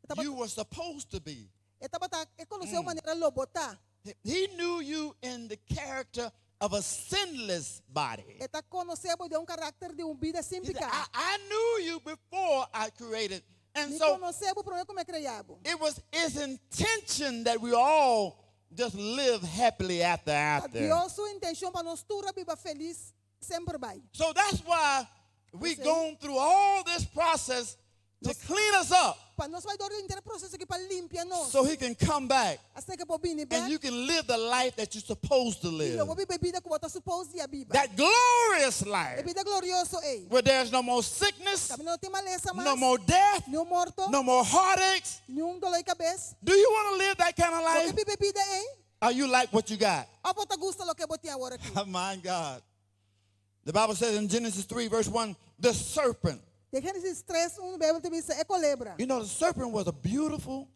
S8: Estava
S7: you were supposed to be.
S8: estava tá conhecer maneira lobota.
S7: He knew you in the character of a sinless body.
S8: Está conhecer de carácter de vida
S7: He said,
S8: simples.
S7: I knew you before I created. And
S8: Me
S7: so
S8: conhecer para mim como é criado.
S7: it was his intention that we all just live happily after.
S8: Deus sua intenção para nós tudo viva feliz sempre vai.
S7: So that's why we've
S8: see?
S7: gone through all this process to clean us up
S8: Para nós vai dar o processo aqui para limpar nós.
S7: so he can come back
S8: Até que pode vir
S7: and you can live the life that you're supposed to
S8: e
S7: live.
S8: eu vou viver vida que você suposto de viver.
S7: That glorious
S8: É
S7: life
S8: vida gloriosa ei.
S7: where there's no more sickness,
S8: Também não tem maleza mais.
S7: no more death,
S8: Nenhum morto.
S7: no more heartaches.
S8: Nenhum dolor de cabeça.
S7: Do you want to live that kind of
S8: Você
S7: life?
S8: vive vida ei.
S7: Or you like what you got?
S8: Ou você gosta do que você tem agora aqui.
S7: Oh, my God. The Bible says in Genesis 3, verse 1, the serpent.
S8: De Gênesis 3, a Bíblia diz é culebra.
S7: You know, the serpent was a beautiful,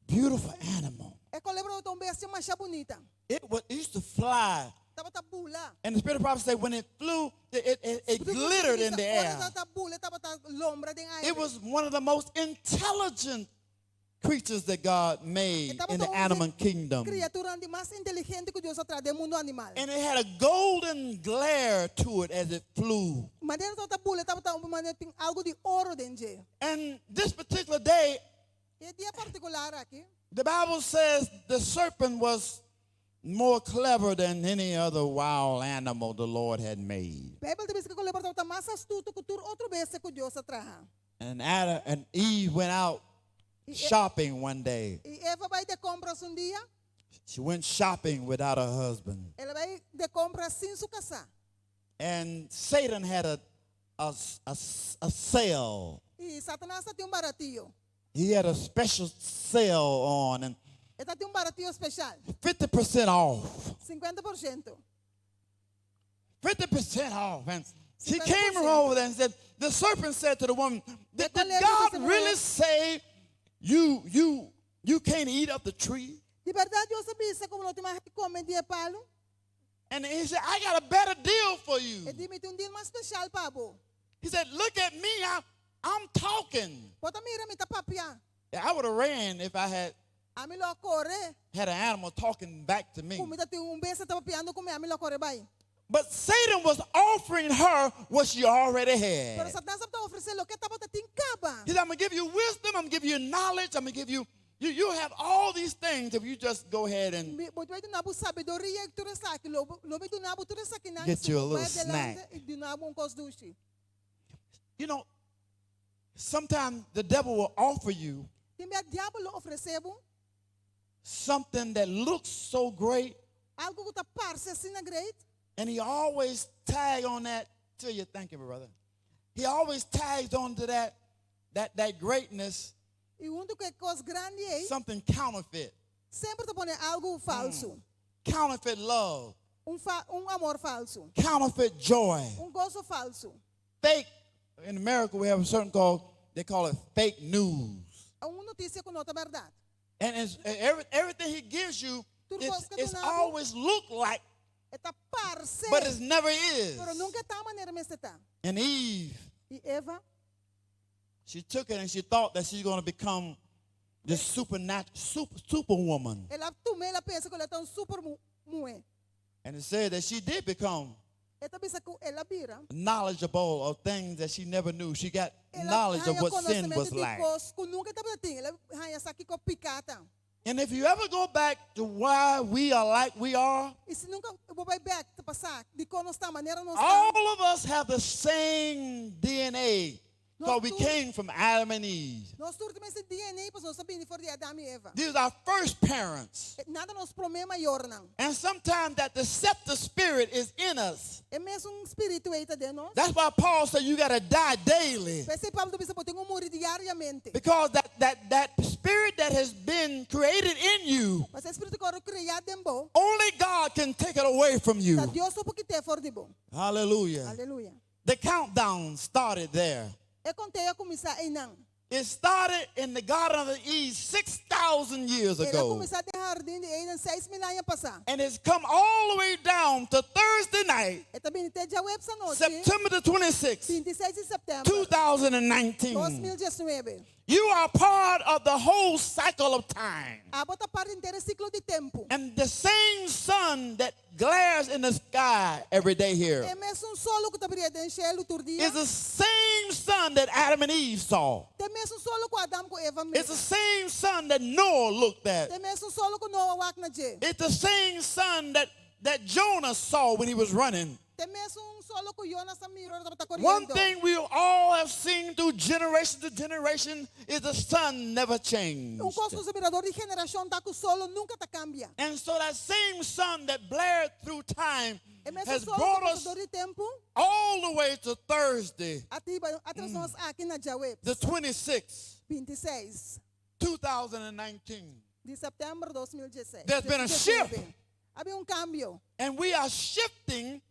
S7: beautiful animal.
S8: É culebra também assim mais bonita.
S7: It used to fly.
S8: Tava tá bula.
S7: And the Spirit of prophecy said when it flew, it glittered in the air.
S8: Tava bula, tava tá lombra de aire.
S7: It was one of the most intelligent creatures that God made in the animal kingdom.
S8: Criatura de mais inteligente que Deus atrás do mundo animal.
S7: And it had a golden glare to it as it flew.
S8: Maneira tava bula, tava tá maneira tem algo de ouro dentro.
S7: And this particular day,
S8: E dia particular aqui,
S7: the Bible says the serpent was more clever than any other wild animal the Lord had made.
S8: a Bíblia diz que a culebra tava mais astuto que tudo outra vez que Deus atrás.
S7: And Adam and Eve went out shopping one day.
S8: E Eva vai de compras dia,
S7: She went shopping without her husband.
S8: ela vai de compras sem su casar.
S7: And Satan had a sale.
S8: E Satanás tem baratinho.
S7: He had a special sale on and
S8: Ele tem baratinho especial,
S7: 50% off.
S8: 50%.
S7: 50% off. And she
S8: 50%.
S7: came over there and said, the serpent said to the woman, did God really say you can't eat up the tree?
S8: De verdade, Deus sabia como não tem mais que comer de palo.
S7: And he said, I got a better deal for you.
S8: Ele disse um dia mais especial para você.
S7: He said, look at me, I'm talking.
S8: Pode mirar, me tá papiando.
S7: I would have ran if I had
S8: Ami lo corre.
S7: had an animal talking back to me.
S8: Kung mita ting besa tapa piano kung ami lo corre bay.
S7: But Satan was offering her what she already
S8: Pero
S7: had.
S8: Satanas ap ta ofrece lo que tapa ta tingkaba.
S7: He said, I'm going to give you wisdom. I'm going to give you knowledge. I'm going to give you, you have all these things if you just go ahead and
S8: But wait nabu sabedoria ture sa ki lo bit nabu ture sa ki
S7: Get you a little snack.
S8: Di nabu un kos dushi.
S7: you know, sometimes the devil will offer you
S8: Timbe a diabo lo ofrecebo
S7: something that looks so great,
S8: algo que ta parse sina great.
S7: and he always tag on that till you. Thank you, brother. He always tags on to that greatness,
S8: E unto que cos grande é,
S7: something counterfeit,
S8: sempre te pone algo falso.
S7: counterfeit love,
S8: Amor falso.
S7: counterfeit joy,
S8: Gozo falso.
S7: fake. In America, we have a certain they call it fake news.
S8: Notícia com nota verdade.
S7: And everything he gives you,
S8: Turcos que
S7: it's
S8: do nabo.
S7: always look like,
S8: Eta parse.
S7: but it never is.
S8: Pero nunca tá maneira me está.
S7: And Eve,
S8: E Eva,
S7: she took it and she thought that she's going to become this superwoman.
S8: ela tume ela pensa que ela tá super mue.
S7: And it said that she did become
S8: Eta bisa que ela vira.
S7: knowledgeable of things that she never knew. She got
S8: Ela
S7: knowledge of
S8: hanya
S7: what sin
S8: conhecimento
S7: was
S8: de
S7: like.
S8: coisas que nunca tá ting. Ela hanya saki ko picata.
S7: And if you ever go back to why we are like we are,
S8: E se nunca vou vai back te passar de como está maneira não está.
S7: all of us have the same DNA. Because we
S8: No,
S7: came from Adam and Eve.
S8: Nós tudo também esse DNA para nós sabendo for de Adão e Eva.
S7: These are our first parents.
S8: Nada nos promete maior não.
S7: And sometimes that deceptive spirit is in us.
S8: É mesmo espírito aí de nós.
S7: That's why Paul said you got to die daily.
S8: Pensei Pablo bisa pode morrer diariamente.
S7: Because that spirit that has been created in you,
S8: Mas esse espírito que eu criado em bo,
S7: only God can take it away from you.
S8: tá Deus só porque te for de bo.
S7: Hallelujah.
S8: Aleluia.
S7: The countdown started there.
S8: Eu contei a começar aí não.
S7: It started in the Garden of Eden 6,000 years
S8: Ela
S7: ago.
S8: começar de jardim de Eden 6.000 anos passar.
S7: And it's come all the way down to Thursday night,
S8: E também até dia web essa noite.
S7: September the 26th,
S8: 26 de setembro
S7: 2019.
S8: 2019.
S7: You are part of the whole cycle of time.
S8: A bota parte inteira ciclo de tempo.
S7: And the same sun that glares in the sky every day here
S8: É mesmo solo que tá brilhando em cielo todo dia.
S7: is the same sun that Adam and Eve saw.
S8: Tem mesmo solo com Adão com Eva
S7: It's the
S8: mesmo.
S7: same sun that Noah looked at.
S8: Tem mesmo solo com Noah wak na je.
S7: It's the same sun that Jonah saw when he was running.
S8: Tem mesmo solo com Jonas a mirror tá
S7: One
S8: correndo.
S7: thing we all have seen through generation to generation is the sun never changed.
S8: Costo mirador de geração tá com solo nunca tá cambia.
S7: And so that same sun that blared through time
S8: É mesmo
S7: has
S8: solo
S7: brought
S8: com
S7: us
S8: de tempo.
S7: all the way to Thursday,
S8: Atrás nós aqui na Jaweb.
S7: the 26th,
S8: 26
S7: 2019.
S8: de setembro de 2016.
S7: There's been a shift.
S8: Havia cambio.
S7: And we are shifting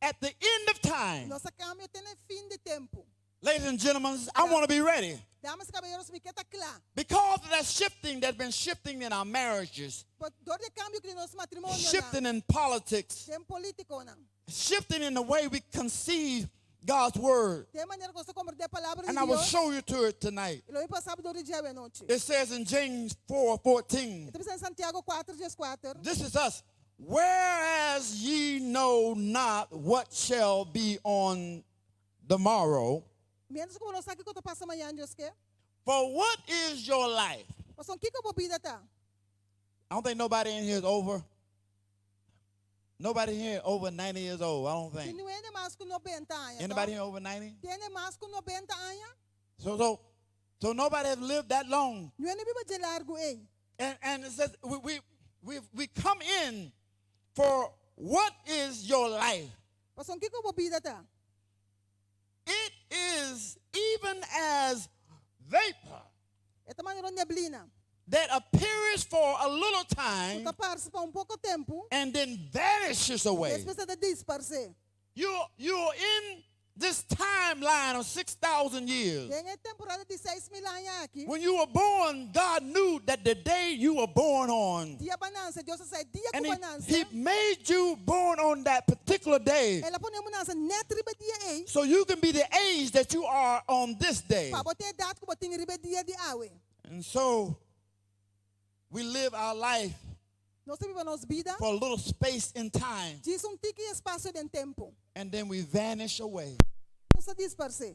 S7: at the end of time.
S8: Nossa cambio tem fim de tempo.
S7: Ladies and gentlemen, I want to be ready.
S8: Damas e caballeros, me queda claro.
S7: Because of that shifting that's been shifting in our marriages,
S8: Dor de cambio que nosso matrimônio
S7: shifting in politics,
S8: tem político não.
S7: shifting in the way we conceive God's word.
S8: Tem maneira que você compreende a palavra de
S7: And I will
S8: Deus.
S7: show you to it tonight.
S8: E lo passado do dia à noite.
S7: It says in James 4:14,
S8: Então em Santiago 4:4.
S7: this is us. Whereas ye know not what shall be on the morrow,
S8: Menos como nós aqui que eu passo amanhã, Deus quer.
S7: for what is your life?
S8: Mas o que que eu vou pedir tá?
S7: I don't think nobody in here is over. Nobody here over 90 years old, I don't think.
S8: Não é mais que 90 anos.
S7: Anybody here over 90?
S8: Tem mais que 90 anos.
S7: So nobody has lived that long.
S8: Não é nem de largo, ei.
S7: And it says we come in for what is your life?
S8: Mas o que que eu vou pedir tá?
S7: It is even as vapor
S8: É tamanho de neblina.
S7: that appears for a little time
S8: Tá participa pouco tempo.
S7: and then vanishes away.
S8: Depois de disperse.
S7: You're in this timeline of 6,000 years.
S8: Tem a temporada de 6.000 anos aqui.
S7: When you were born, God knew that the day you were born on,
S8: Dia banança, Deus sai dia
S7: and
S8: com
S7: he
S8: banança.
S7: made you born on that particular day
S8: Ela põe banança netriba dia ei.
S7: so you can be the age that you are on this day.
S8: Para botar data que botar riba dia de awe.
S7: And so we live our life
S8: Nós vivemos nossa vida,
S7: for a little space in time,
S8: diz tiki espaço de tempo.
S7: and then we vanish away.
S8: Nós disperse.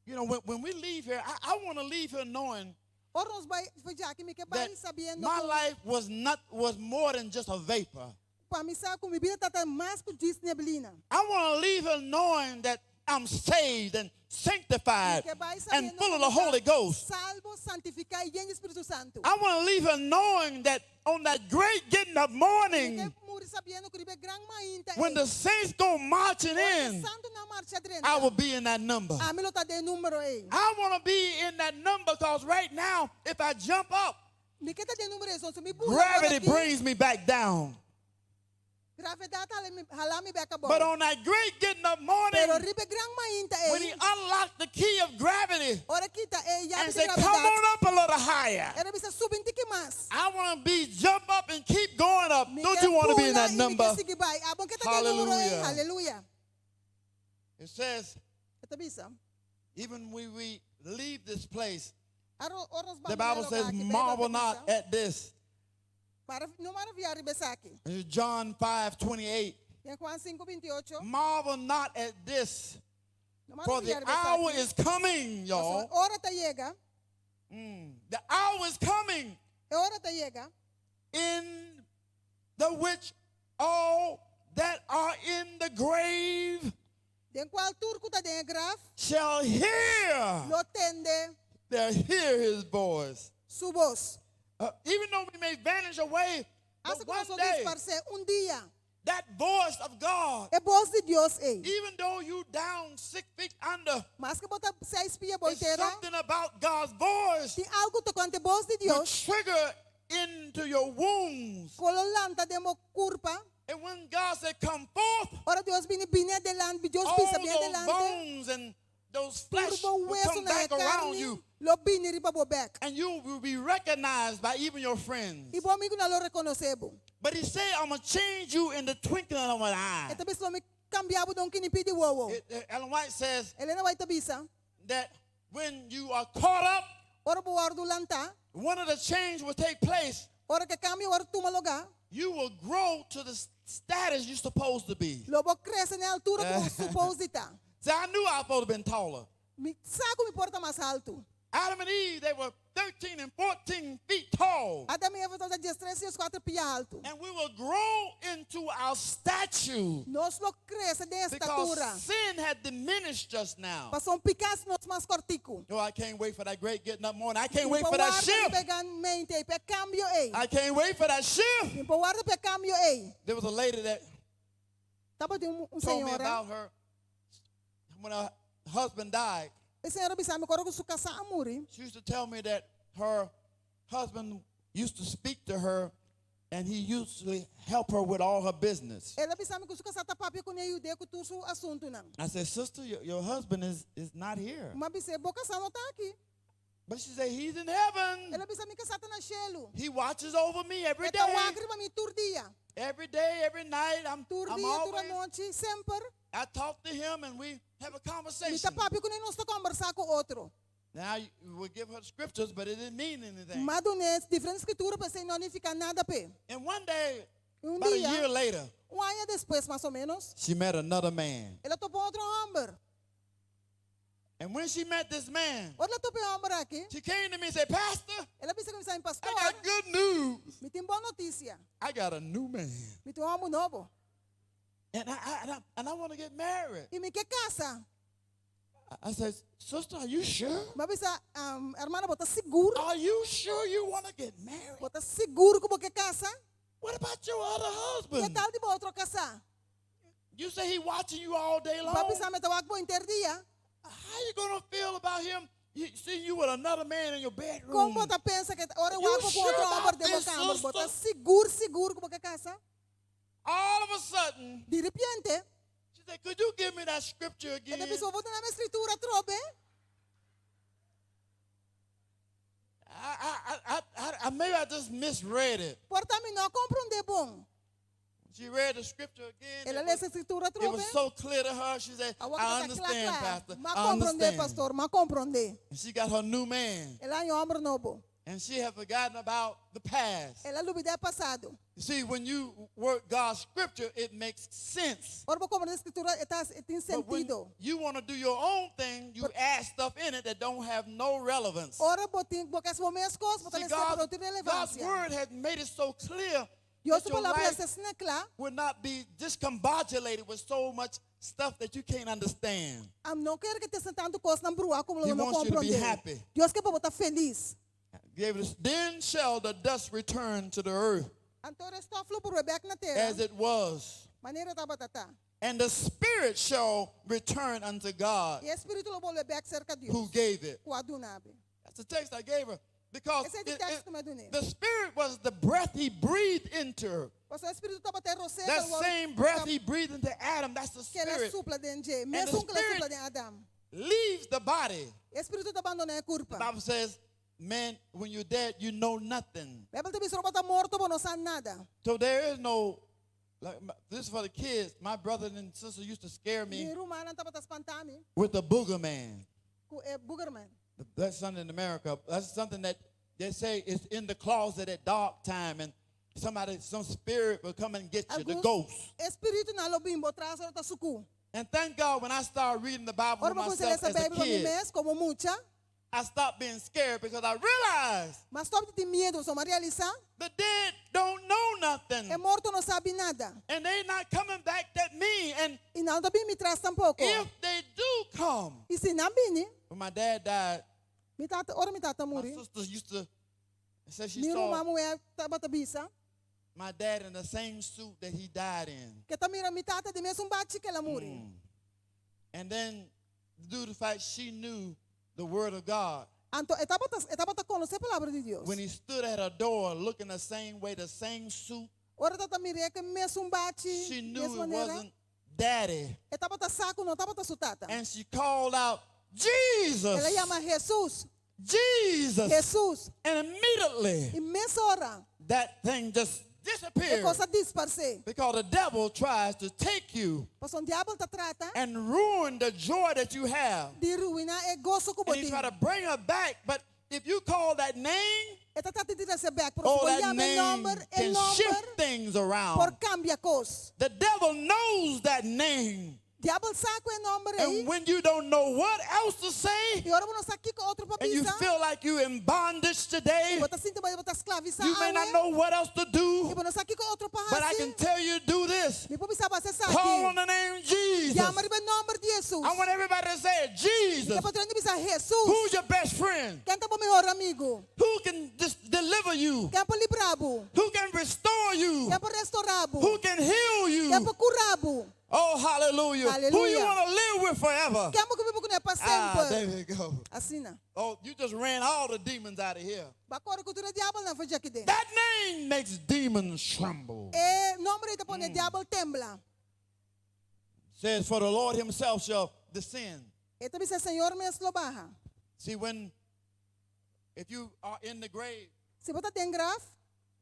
S7: You know, when we leave here, I want to leave here knowing
S8: Ora nós vai já que me que vai
S7: that
S8: sabendo
S7: my life was more than just a vapor.
S8: para mim sabe como vida tá mais que diz neblina.
S7: I want to leave here knowing that I'm saved and sanctified
S8: Que vai
S7: and
S8: sabendo
S7: full of the
S8: como
S7: Holy Ghost.
S8: salvo, santificado e em Espírito Santo.
S7: I want to leave here knowing that on that great getting up morning,
S8: Que muri sabendo que gran mainta.
S7: when the saints go marching in,
S8: Santo na marcha dentro.
S7: I will be in that number.
S8: A mí lo tá de número aí.
S7: I want to be in that number because right now, if I jump up,
S8: Me que tá de número aí, so me pula
S7: gravity brings me back down.
S8: Gravidade hala me back
S7: But on that great getting up morning,
S8: Pero ribe gran mainta
S7: when he
S8: aí.
S7: unlocked the key of gravity
S8: Ora kita ya
S7: and
S8: bisa
S7: said, come on up a little higher,
S8: Era bisa subin tiki mas.
S7: I want to be jump up and keep going up.
S8: Me
S7: Don't
S8: que
S7: you want to be in
S8: pula
S7: that
S8: y me
S7: number?
S8: que sigue bay. Abang kita de número aí.
S7: Hallelujah.
S8: Hallelujah.
S7: It says,
S8: Kita bisa.
S7: even when we leave this place,
S8: Oras
S7: the Bible says, marvel not at this.
S8: Para no maravilhar ribe saki.
S7: This is John 5:28.
S8: Yan Juan 5:28.
S7: Marvel not at this,
S8: No
S7: for the
S8: maravilhar ribe
S7: hour
S8: saki.
S7: is coming, y'all.
S8: Ora ta llega.
S7: The hour is coming
S8: Ora ta llega.
S7: in the which all that are in the grave
S8: Den qual turco ta den graf.
S7: shall hear.
S8: Lo tende
S7: They'll hear his voice.
S8: su voz.
S7: Even though we may vanish away,
S8: Asa
S7: but
S8: como
S7: one
S8: so
S7: day,
S8: disparse dia.
S7: that voice of God,
S8: E voz de Dios é.
S7: even though you down 6 feet under,
S8: Mas que bota 6 pia
S7: there's
S8: boiteira.
S7: something about God's voice
S8: Tem algo tocante voz de
S7: will
S8: Dios.
S7: trigger into your wounds.
S8: Cololanta demo curpa.
S7: And when God said, come forth,
S8: Ora Dios vini bine adelante. Dios
S7: all
S8: pisa bien
S7: those
S8: adelante.
S7: bones and those flesh
S8: Turbo
S7: will
S8: hueso
S7: come
S8: na
S7: back around
S8: carne.
S7: you.
S8: Lo bini riba bo back.
S7: And you will be recognized by even your friends.
S8: E bom amigo na lo reconhecebo.
S7: But he said, I'm going to change you in the twinkling of an eye.
S8: E tabis lo me cambiabo don kini pidi wowo.
S7: Ellen White says
S8: Elena vai tabisa.
S7: that when you are caught up,
S8: Ora bo wardu lanta.
S7: one of the change will take place.
S8: Ora que cambio ora tumaloga.
S7: You will grow to the status you're supposed to be.
S8: Lobo cresce na altura como suposita.
S7: See, I knew I was supposed to have been taller.
S8: Mi saco me porta mais alto.
S7: Adam and Eve, they were 13 and 14 feet tall.
S8: Adam e Eva estão de 13 e 4 pia alto.
S7: And we will grow into our statue
S8: Nós lo cresce de
S7: because
S8: estatura.
S7: sin had diminished us now.
S8: Passou um picasso nós mais cortico.
S7: Oh, I can't wait for that great getting up morning. I can't wait for that shift.
S8: Pegan mente e pe cambio ei.
S7: I can't wait for that shift.
S8: Tempo guarda pe cambio ei.
S7: There was a lady that
S8: Tapa de
S7: told me
S8: senhora.
S7: about her when her husband died.
S8: A senhora bisa me coro su casa amuri.
S7: She used to tell me that her husband used to speak to her and he usually help her with all her business.
S8: Ela bisa me su casa papi com eu de tu su assunto não.
S7: I said, sister, your husband is not here.
S8: Uma bisa boca sa não tá aqui.
S7: But she said, he's in heaven.
S8: Ela bisa me casa tá na chelo.
S7: He watches over me every
S8: Eta
S7: day.
S8: wagri mi turdia.
S7: Every day, every night. I'm
S8: Turdia tura
S7: always,
S8: noite sempre.
S7: I talk to him and we have a
S8: Mi
S7: conversation.
S8: ta papi com nós tá conversar com outro.
S7: Now, we'll give her scriptures, but it didn't mean anything.
S8: Madunes diferentes escritura para sem não ficar nada pe.
S7: And one day,
S8: Um
S7: about a year
S8: dia,
S7: later,
S8: ano depois mais ou menos,
S7: she met another man.
S8: ela topou outro homem.
S7: And when she met this man,
S8: Ela topou homem aqui.
S7: she came to me and said, Pastor,
S8: Ela bisa que me sai pastor.
S7: I got good news.
S8: Me tem boa notícia.
S7: I got a new man.
S8: Me tem homem novo.
S7: And I want to get married.
S8: E me quer casa.
S7: I said, sister, are you sure?
S8: Mas bisa, hermana, bota seguro.
S7: Are you sure you want to get married?
S8: Bota seguro que você casa.
S7: What about your other
S8: Que
S7: husband?
S8: tal de outro casa?
S7: You say he watching you all day long.
S8: Mas bisa me tawag po interdia.
S7: How you going to feel about him seeing you with another man in your bedroom?
S8: Como bota pensa que ora
S7: You
S8: wag po
S7: sure
S8: outro
S7: about
S8: homem de
S7: this,
S8: cama.
S7: sister?
S8: Bota seguro que você casa.
S7: All of a sudden,
S8: De repente,
S7: she said, could you give me that scripture again?
S8: ela bisa volta na minha escritura trobe.
S7: Maybe I just misread it.
S8: Porta me não compreende bom.
S7: She read the scripture again.
S8: Ela
S7: It
S8: lê
S7: was,
S8: essa escritura
S7: it
S8: trobe.
S7: was so clear to her. She said, I understand, Pastor.
S8: Ma
S7: I
S8: compreende,
S7: understand.
S8: pastor, ma compreende.
S7: And she got her new man.
S8: Ela é homem novo.
S7: And she had forgotten about the past.
S8: Ela olvidou o passado.
S7: You see, when you work God's scripture, it makes sense.
S8: Ora como na escritura tem
S7: But when
S8: sentido.
S7: you want to do your own thing, you add stuff in it that don't have no relevance.
S8: Ora botin bokas mo minhas coisas, botar
S7: See,
S8: essa para outra
S7: God's
S8: relevância.
S7: word has made it so clear
S8: Deus
S7: that your
S8: palavra
S7: life
S8: essa snacla.
S7: will not be discombobulated with so much stuff that you can't understand.
S8: Não quero que te sentando coisas na brua como
S7: He
S8: não
S7: wants you to be
S8: compreender.
S7: happy.
S8: Deus quer para botar feliz.
S7: Then shall the dust return to the earth
S8: Então está flu por Rebecca na terra.
S7: as it was,
S8: Maneira tá batata.
S7: and the spirit shall return unto God
S8: E espírito lobo Rebecca cerca de
S7: who
S8: Deus.
S7: gave it.
S8: Com a dunabe.
S7: That's the text I gave her. Because
S8: Esse é o texto que me dune.
S7: the spirit was the breath he breathed into her.
S8: Você espírito tá batendo você.
S7: That same breath he breathed into Adam, that's the
S8: Que ela
S7: spirit,
S8: supla de J.
S7: the
S8: Mesmo que ela
S7: spirit-
S8: supla de Adam.
S7: leaves the body.
S8: Espírito tá abandonando a
S7: The
S8: curva.
S7: Bible says, man, when you're dead, you know nothing.
S8: Bíblia te diz que tá morto, mas não sabe nada.
S7: So there is no, this is for the kids. My brother and sister used to scare
S8: E
S7: me
S8: rumana tá batendo espantami.
S7: with the booger man.
S8: Com Boogerman.
S7: That's something in America. That's something that they say is in the closet at dark time, and some spirit will come and get you, the
S8: Alguns
S7: ghost.
S8: espírito na lobimbo traz tá suku.
S7: And thank God when I started reading the Bible
S8: Ora
S7: for
S8: vamos
S7: myself
S8: essa
S7: as a
S8: Bíblia para mim
S7: kid,
S8: mesmo, como muita.
S7: I stopped being scared because I realized
S8: Mas stop de medo, só realizar.
S7: the dead don't know nothing.
S8: É morto não sabe nada.
S7: And they're not coming back that me. And
S8: E não também me traz tampouco.
S7: if they do come,
S8: E se não bine,
S7: when my dad died,
S8: ora me tata
S7: my
S8: muri.
S7: sister used to say she
S8: Mi
S7: saw
S8: ruma mulher tá bata bisa.
S7: my dad in the same suit that he died in.
S8: Que tá mira mi tata de mesmo bate que ela muri.
S7: And then, due to the fact she knew the word of God,
S8: Então, etapa tá conhecer a palavra de Deus.
S7: when he stood at her door looking the same way, the same suit,
S8: Ora tata mira que mesmo bate,
S7: she knew
S8: mesma
S7: it
S8: maneira.
S7: wasn't daddy.
S8: Etapa tá saco, não etapa tá sutata.
S7: And she called out, Jesus!
S8: Ela chama Jesus.
S7: Jesus!
S8: Jesus.
S7: And immediately,
S8: E mesma hora,
S7: that thing just
S8: é
S7: disappeared.
S8: coisa disparse.
S7: Because the devil tries to take you
S8: Mas o diabo tá trata
S7: and ruin the joy that you have.
S8: de ruinar é gozo que
S7: And he
S8: botin.
S7: try to bring her back, but if you call that name,
S8: Eta tá te receber back, pero
S7: oh,
S8: se
S7: that
S8: chama
S7: name
S8: number,
S7: can shift
S8: number
S7: things
S8: por
S7: around.
S8: cambia coisa.
S7: The devil knows that name.
S8: Diabo saco é number aí.
S7: And when you don't know what else to say,
S8: E ora vamos aqui com outro
S7: and you
S8: papisa.
S7: feel like you're in bondage today,
S8: Bota sinta vai botar escravizar.
S7: you may not know what else to
S8: E
S7: do,
S8: vamos aqui com outro
S7: but I can
S8: papisa.
S7: tell you do this.
S8: Me papisa vai ser
S7: Call on
S8: aqui.
S7: the name Jesus.
S8: Chama o nome de Jesus.
S7: I want everybody to say it. Jesus.
S8: Que patrão de Jesus.
S7: Who's your best friend?
S8: Quem tá bom melhor amigo?
S7: Who can just deliver you?
S8: Quem pode librabo?
S7: Who can restore you?
S8: Quem pode restaurabo?
S7: Who can heal
S8: Quem
S7: you?
S8: pode curabo?
S7: Oh, hallelujah. Who you
S8: Hallelujah.
S7: want to live with forever?
S8: Quem pode viver com ele para
S7: Ah, there
S8: sempre?
S7: we go.
S8: Assina.
S7: Oh, you just ran all the demons out of here.
S8: Bakora cultura diabo na fazer aqui dentro.
S7: That name makes demons tremble.
S8: E nome de pone diabo tembla.
S7: Says, for the Lord himself shall descend.
S8: E também se Senhor me eslobaha.
S7: See, if you are in the grave,
S8: Se bota tem graf,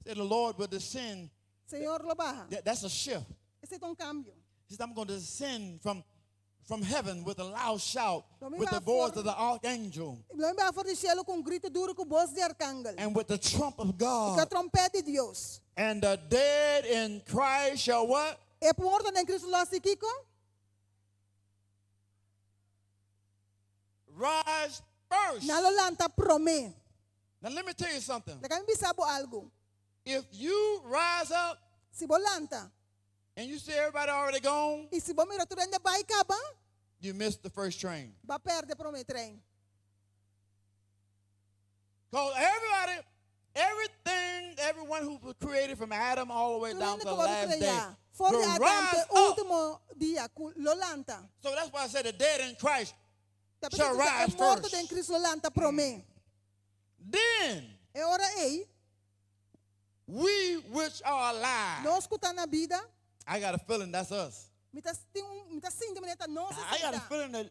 S7: say the Lord will descend.
S8: Senhor lobaha.
S7: That's a shift.
S8: Esse é cambio.
S7: He said, I'm going to descend from heaven with a loud shout,
S8: Domingo
S7: with the
S8: a
S7: voice
S8: for-
S7: of the archangel,
S8: Não vai fora do cielo com grito duro com voz de arcángel.
S7: and with the trump of
S8: E com a
S7: God.
S8: trompete de Deus.
S7: And the dead in Christ shall what?
S8: E por morto em Cristo lá se Kiko.
S7: Rise first.
S8: Na lolanta prome.
S7: Now let me tell you something.
S8: Da kami bisabo algo.
S7: If you rise up
S8: Si bolanta.
S7: and you see everybody already gone,
S8: E se bom mira tudo ainda vai acabar,
S7: you missed the first train.
S8: vai perder prome trem.
S7: Because everyone who was created from Adam all the way
S8: Tudo
S7: down
S8: ainda
S7: to the
S8: que vai
S7: last day
S8: criar. Fora
S7: will
S8: de Adam,
S7: rise
S8: que
S7: up.
S8: último dia, lolanta.
S7: So that's why I said the dead in Christ.
S8: Tá
S7: Shall
S8: pensando que
S7: rise
S8: é morto
S7: first.
S8: em Cristo lolanta prome.
S7: Then
S8: É hora aí,
S7: we which are alive.
S8: nós que tá na vida,
S7: I got a feeling that's us.
S8: me tá sentindo, me tá não se
S7: I got a
S8: senta.
S7: feeling that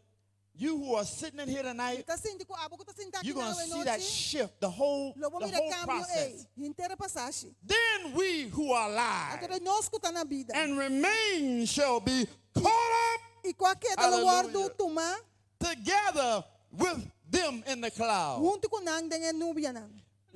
S7: you who are sitting in here
S8: Me
S7: tonight,
S8: tá sentindo que a boca tá sentada aqui
S7: you're going
S8: na
S7: to see that
S8: noite.
S7: shift, the whole
S8: Lobo mira cambio,
S7: process.
S8: ei, inteira passagem.
S7: Then we who are alive
S8: Agora nós que tá na vida.
S7: and remain shall be caught up
S8: E qualquer
S7: Hallelujah.
S8: lugar do tomar,
S7: together with them in the cloud.
S8: junto com nang dengan nubia nang.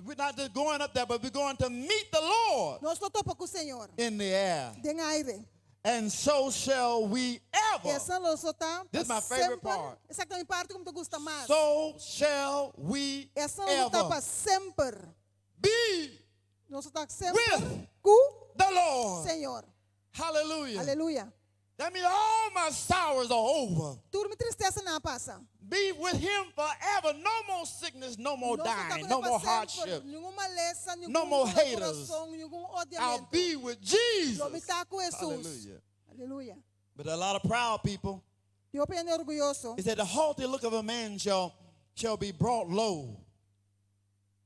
S7: we're not just going up there, but we're going to meet the Lord
S8: Nós não topa com o Senhor.
S7: in the air.
S8: Den aire.
S7: And so shall we ever.
S8: Essa nós só tá.
S7: This is my favorite
S8: sempre-
S7: part.
S8: Essa é a minha parte como tu gosta mais.
S7: So shall we
S8: Essa nós tá para
S7: ever
S8: sempre.
S7: be
S8: Nós só tá sempre
S7: with
S8: com
S7: the
S8: o
S7: Lord.
S8: Senhor.
S7: Hallelujah.
S8: Aleluia.
S7: That means all my sorrows are over.
S8: Tudo minha tristeza não passa.
S7: Be with him forever. No more sickness, no more
S8: Nós só tá
S7: dying,
S8: com
S7: no
S8: ele
S7: more
S8: para sempre.
S7: hardship.
S8: Nenhuma lesa, nenhum
S7: No more haters.
S8: coração, nenhum
S7: I'll
S8: odiamento.
S7: be with Jesus.
S8: Eu me está com Jesus.
S7: Hallelujah.
S8: Aleluia.
S7: But a lot of proud people,
S8: Eu penso orgulhoso.
S7: it said the haughty look of a man shall be brought low.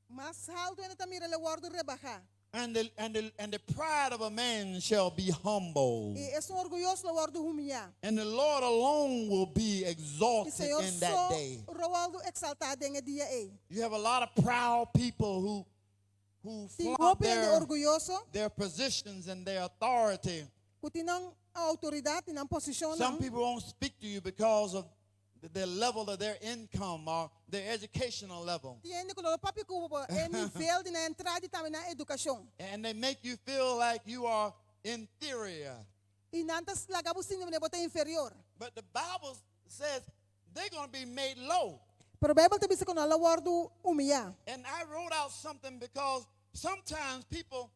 S8: Mas alto ainda está mirando o guardo rebajar.
S7: And the pride of a man shall be humbled.
S8: E é orgulhoso o guardo humilhar.
S7: And the Lord alone will be
S8: E
S7: exalted
S8: Senhor
S7: in that
S8: só
S7: day.
S8: o guardo exaltado em dia aí.
S7: You have a lot of proud people who
S8: Tem
S7: flaunt
S8: de orgulhoso,
S7: their positions and their authority.
S8: que tinham a autoridade, tinham posição.
S7: Some people won't speak to you because of the level of their income or their educational level.
S8: Tiene que o papi cubo é nível de na entrada e também na educação.
S7: And they make you feel like you are inferior.
S8: E nantas lagabo sino ne bota inferior.
S7: But the Bible says they're going to be made low.
S8: Pero Bible te dice que no la guardo humilhar.
S7: And I wrote out something because sometimes people,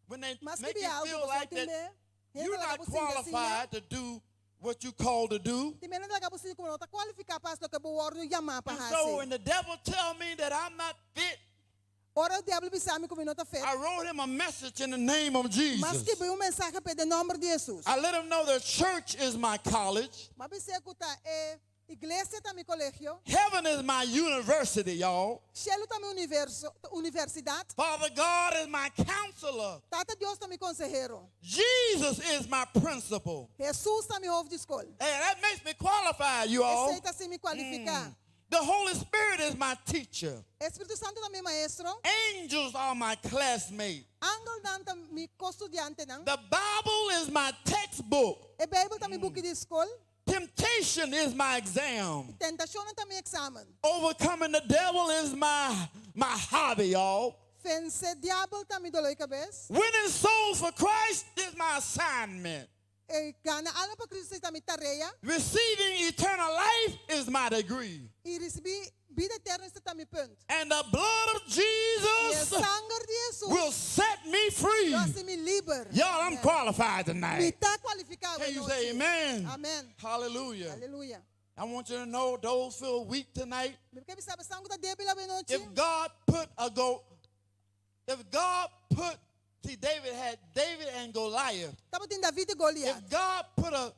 S7: when they
S8: Mas
S7: make
S8: que
S7: you
S8: algo
S7: feel like that you're not
S8: qualified.
S7: qualified to do what you called to do.
S8: Ti mena lagabo sino como tá qualificar para que o guardo chamar para
S7: And so
S8: hasi.
S7: when the devil tell me that I'm not fit,
S8: Ora o diabo bisami como não tá feito.
S7: I wrote him a message in the name of Jesus.
S8: Mas que veio mensagem para nome de Jesus.
S7: I let him know the church is my college.
S8: Mas você escuta é igreja tá meu colégio,
S7: Heaven is my university, y'all.
S8: cielo tá meu universidade,
S7: Father God is my counselor.
S8: Tata Deus tá meu consejero,
S7: Jesus is my principal.
S8: Jesus tá meu ovo de escola.
S7: Hey, that makes me qualified, you all.
S8: Esse tá se me qualificar.
S7: The Holy Spirit is my teacher.
S8: Espírito Santo tá meu maestro.
S7: Angels are my classmates.
S8: Angel nanta mi co-estudiante nang.
S7: The Bible is my textbook.
S8: E Bible tá mi book de escola.
S7: Temptation is my exam.
S8: Tentação tá mi examen.
S7: Overcoming the devil is my hobby, y'all.
S8: Vence diabo tá mi dolor de cabeça.
S7: Winning souls for Christ is my assignment.
S8: E gana alma para Cristo tá mi tarefa.
S7: Receiving eternal life is my degree.
S8: E recebi vida eterna tá mi ponto.
S7: And the blood of
S8: E o
S7: Jesus
S8: sangue de Jesus
S7: will set me free.
S8: eu assim me liber.
S7: Y'all, I'm qualified
S8: Me
S7: tonight.
S8: tá qualificado.
S7: Can you
S8: hoje.
S7: say amen?
S8: Amen.
S7: Hallelujah.
S8: Aleluia.
S7: I want you to know those feel weak tonight.
S8: Porque sabe sangue da débil a noite.
S7: If God put, see, David had David and Goliath.
S8: Tamo tem David e Goliat.
S7: If God put a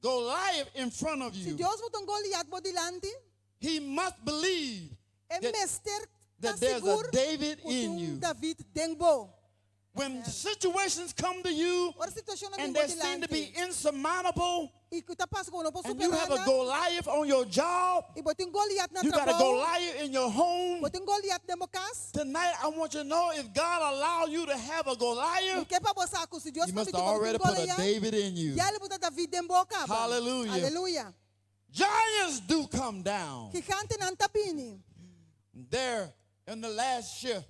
S7: Goliath in front of
S8: Se
S7: you,
S8: Deus botou Goliat por delante,
S7: he must believe
S8: é
S7: that-
S8: mester
S7: that
S8: tá
S7: there's a
S8: seguro
S7: David
S8: o
S7: in you.
S8: David dengo.
S7: When situations come to you
S8: Ora situação na
S7: and
S8: minha
S7: they seem to be
S8: delante.
S7: insurmountable,
S8: E que tá passando com não posso
S7: and you have a
S8: superar.
S7: Goliath on your job,
S8: E botou Goliat na
S7: you got a
S8: trabalho.
S7: Goliath in your home.
S8: Botou Goliat na casa.
S7: Tonight, I want you to know if God allow you to have a
S8: E
S7: Goliath,
S8: que para você com se Deus
S7: you must
S8: permitir
S7: have already
S8: botar
S7: put a
S8: Goliat.
S7: David in you.
S8: Já ele botou David em boca.
S7: Hallelujah.
S8: Aleluia.
S7: Giants do come down.
S8: Gigante não tapini.
S7: There in the last shift,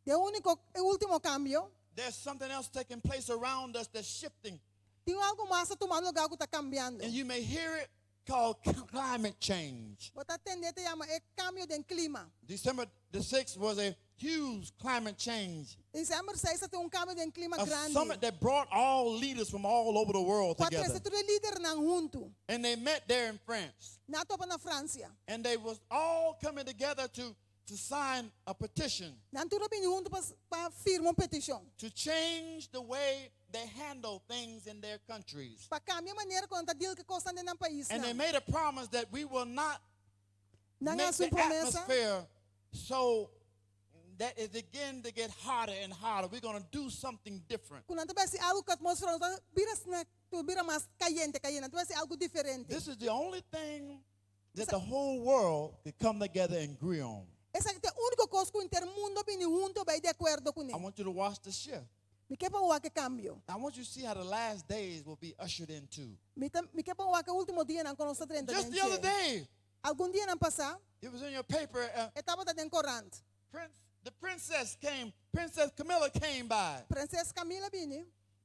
S8: De único e último cambio.
S7: there's something else taking place around us that's shifting.
S8: Tem algo mais a tomar lugar que está cambiando.
S7: And you may hear it called climate change.
S8: Botar tendente chama é cambio de clima.
S7: December the 6th was a huge climate change.
S8: Dezembro 6 tem cambio de clima
S7: A
S8: grande.
S7: summit that brought all leaders from all over the world
S8: Quatro
S7: together.
S8: setores líder nang junto.
S7: And they met there in France.
S8: Na topa na Francia.
S7: And they was all coming together to sign a petition
S8: Nantura bin junto para firmar petição.
S7: to change the way they handle things in their countries.
S8: Para cambiar maneira quando tá deal que costa dentro do país.
S7: And they made a promise that we will not
S8: Nang
S7: make
S8: sua
S7: the
S8: promessa.
S7: atmosphere so that it begin to get hotter and hotter. We're going to do something different.
S8: Quando tá se algo que a atmosfera tá vira mais caliente. Tá se algo diferente.
S7: This is the only thing that the whole world could come together and agree on.
S8: Essa é a única coisa que o intermundo bin junto vai de acordo com
S7: I
S8: ele.
S7: want you to watch the shift.
S8: Me quer para o que cambio.
S7: I want you to see how the last days will be ushered into.
S8: Me quer para o que o último dia não conosco 30
S7: Just the other day,
S8: Algum dia não passar,
S7: it was in your paper,
S8: estava dentro corrente.
S7: Prince the princess Camilla came by,
S8: Princesa Camila bini.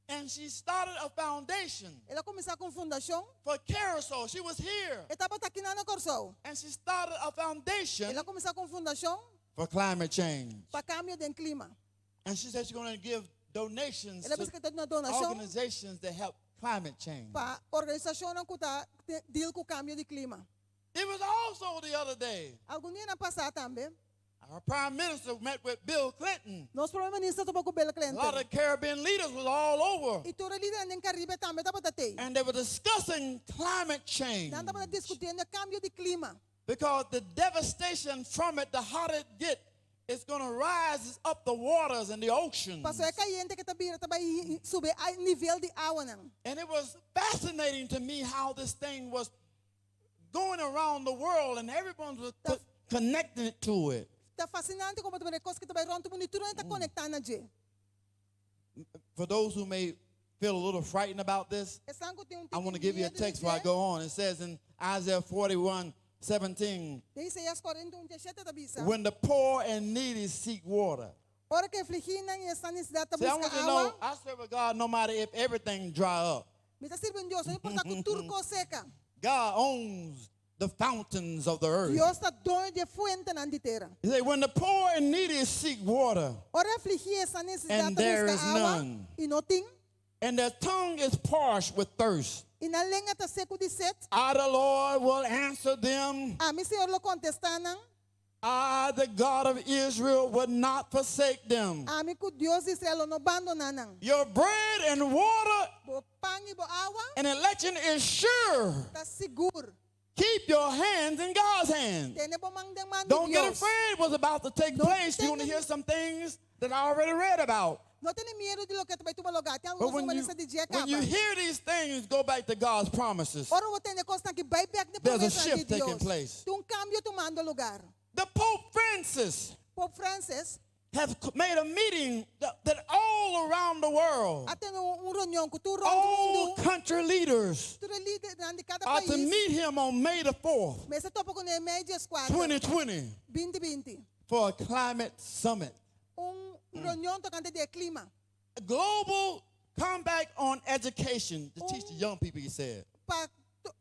S7: and she started a foundation
S8: Ela começou com fundação.
S7: for Carousel. She was here,
S8: Etapa tá aqui na Corsol.
S7: and she started a foundation
S8: Ela começou com fundação
S7: for climate change.
S8: para cambio do clima.
S7: And she said she's going to give donations
S8: Ela disse
S7: to
S8: que tem uma donação
S7: organizations that help climate change.
S8: para organização que tá deal com o cambio de clima.
S7: It was also the other day,
S8: Algum dia na passada também,
S7: our prime minister met with Bill Clinton.
S8: nosso primeiro-ministro tomou com Bill
S7: A
S8: Clinton.
S7: lot of Caribbean leaders was all over,
S8: E toda a líder em Caribe também estava tatei.
S7: and they were discussing climate change
S8: Nós estamos discutindo o cambio de clima.
S7: because the devastation from it, the hotter it get, it's going to rise up the waters and the oceans.
S8: Passou é caiente que tabira vai subir o nível de água não.
S7: And it was fascinating to me how this thing was going around the world, and everyone was connected to it.
S8: Tá fascinante como também coisa que vai ronto mundo tudo está conectado na je.
S7: For those who may feel a little frightened about this, I want to give you a text before I go on. It says in Isaiah 41:17,
S8: Isaías 41:17 tabisa.
S7: when the poor and needy seek water.
S8: Ora que afligida e esta necessidade
S7: See, I
S8: busca
S7: want you to know,
S8: água.
S7: I serve a God no matter if everything dry up.
S8: Me está sirviendo Dios, no importa que turco seca.
S7: God owns the fountains of the earth.
S8: Dios está dono de fuente na terra.
S7: He said, when the poor and needy seek water,
S8: Ora afligida esta necessidade
S7: And there
S8: busca
S7: is
S8: água
S7: none.
S8: e não tem.
S7: and their tongue is parched with thirst,
S8: E na lenha está seco de sede.
S7: I, the Lord, will answer them.
S8: A mi Senhor lo contestan.
S7: I, the God of Israel, will not forsake them.
S8: A mi ku Dios de Israel no abandonan.
S7: Your bread and water
S8: Bo pang e bo água
S7: and election is sure.
S8: está seguro.
S7: Keep your hands in God's hands.
S8: Tene bo mang de man de
S7: Don't get
S8: Dios.
S7: afraid what's about to take
S8: Don't
S7: place. You're going to
S8: take
S7: hear some things that I already read about.
S8: No tiene miedo de lo que vai tomar lugar. Tem
S7: But
S8: alguns
S7: when
S8: humanistas de dia
S7: when you
S8: acaba.
S7: hear these things, go back to God's promises.
S8: Ora vou ter costa que vai back de
S7: There's a
S8: promessa de
S7: shift taking
S8: Dios.
S7: place.
S8: Tem cambio tomando lugar.
S7: The Pope Francis
S8: Pope Francis
S7: has made a meeting that all around the world,
S8: até reunião com todo
S7: all
S8: mundo,
S7: country leaders
S8: todo líder de cada
S7: are to
S8: país.
S7: meet him on May the 4th,
S8: Mas se topa com o médias 4,
S7: 2020,
S8: 2020.
S7: for a climate summit.
S8: Reunião tocante de clima.
S7: A global comeback on education to teach the young people, he said.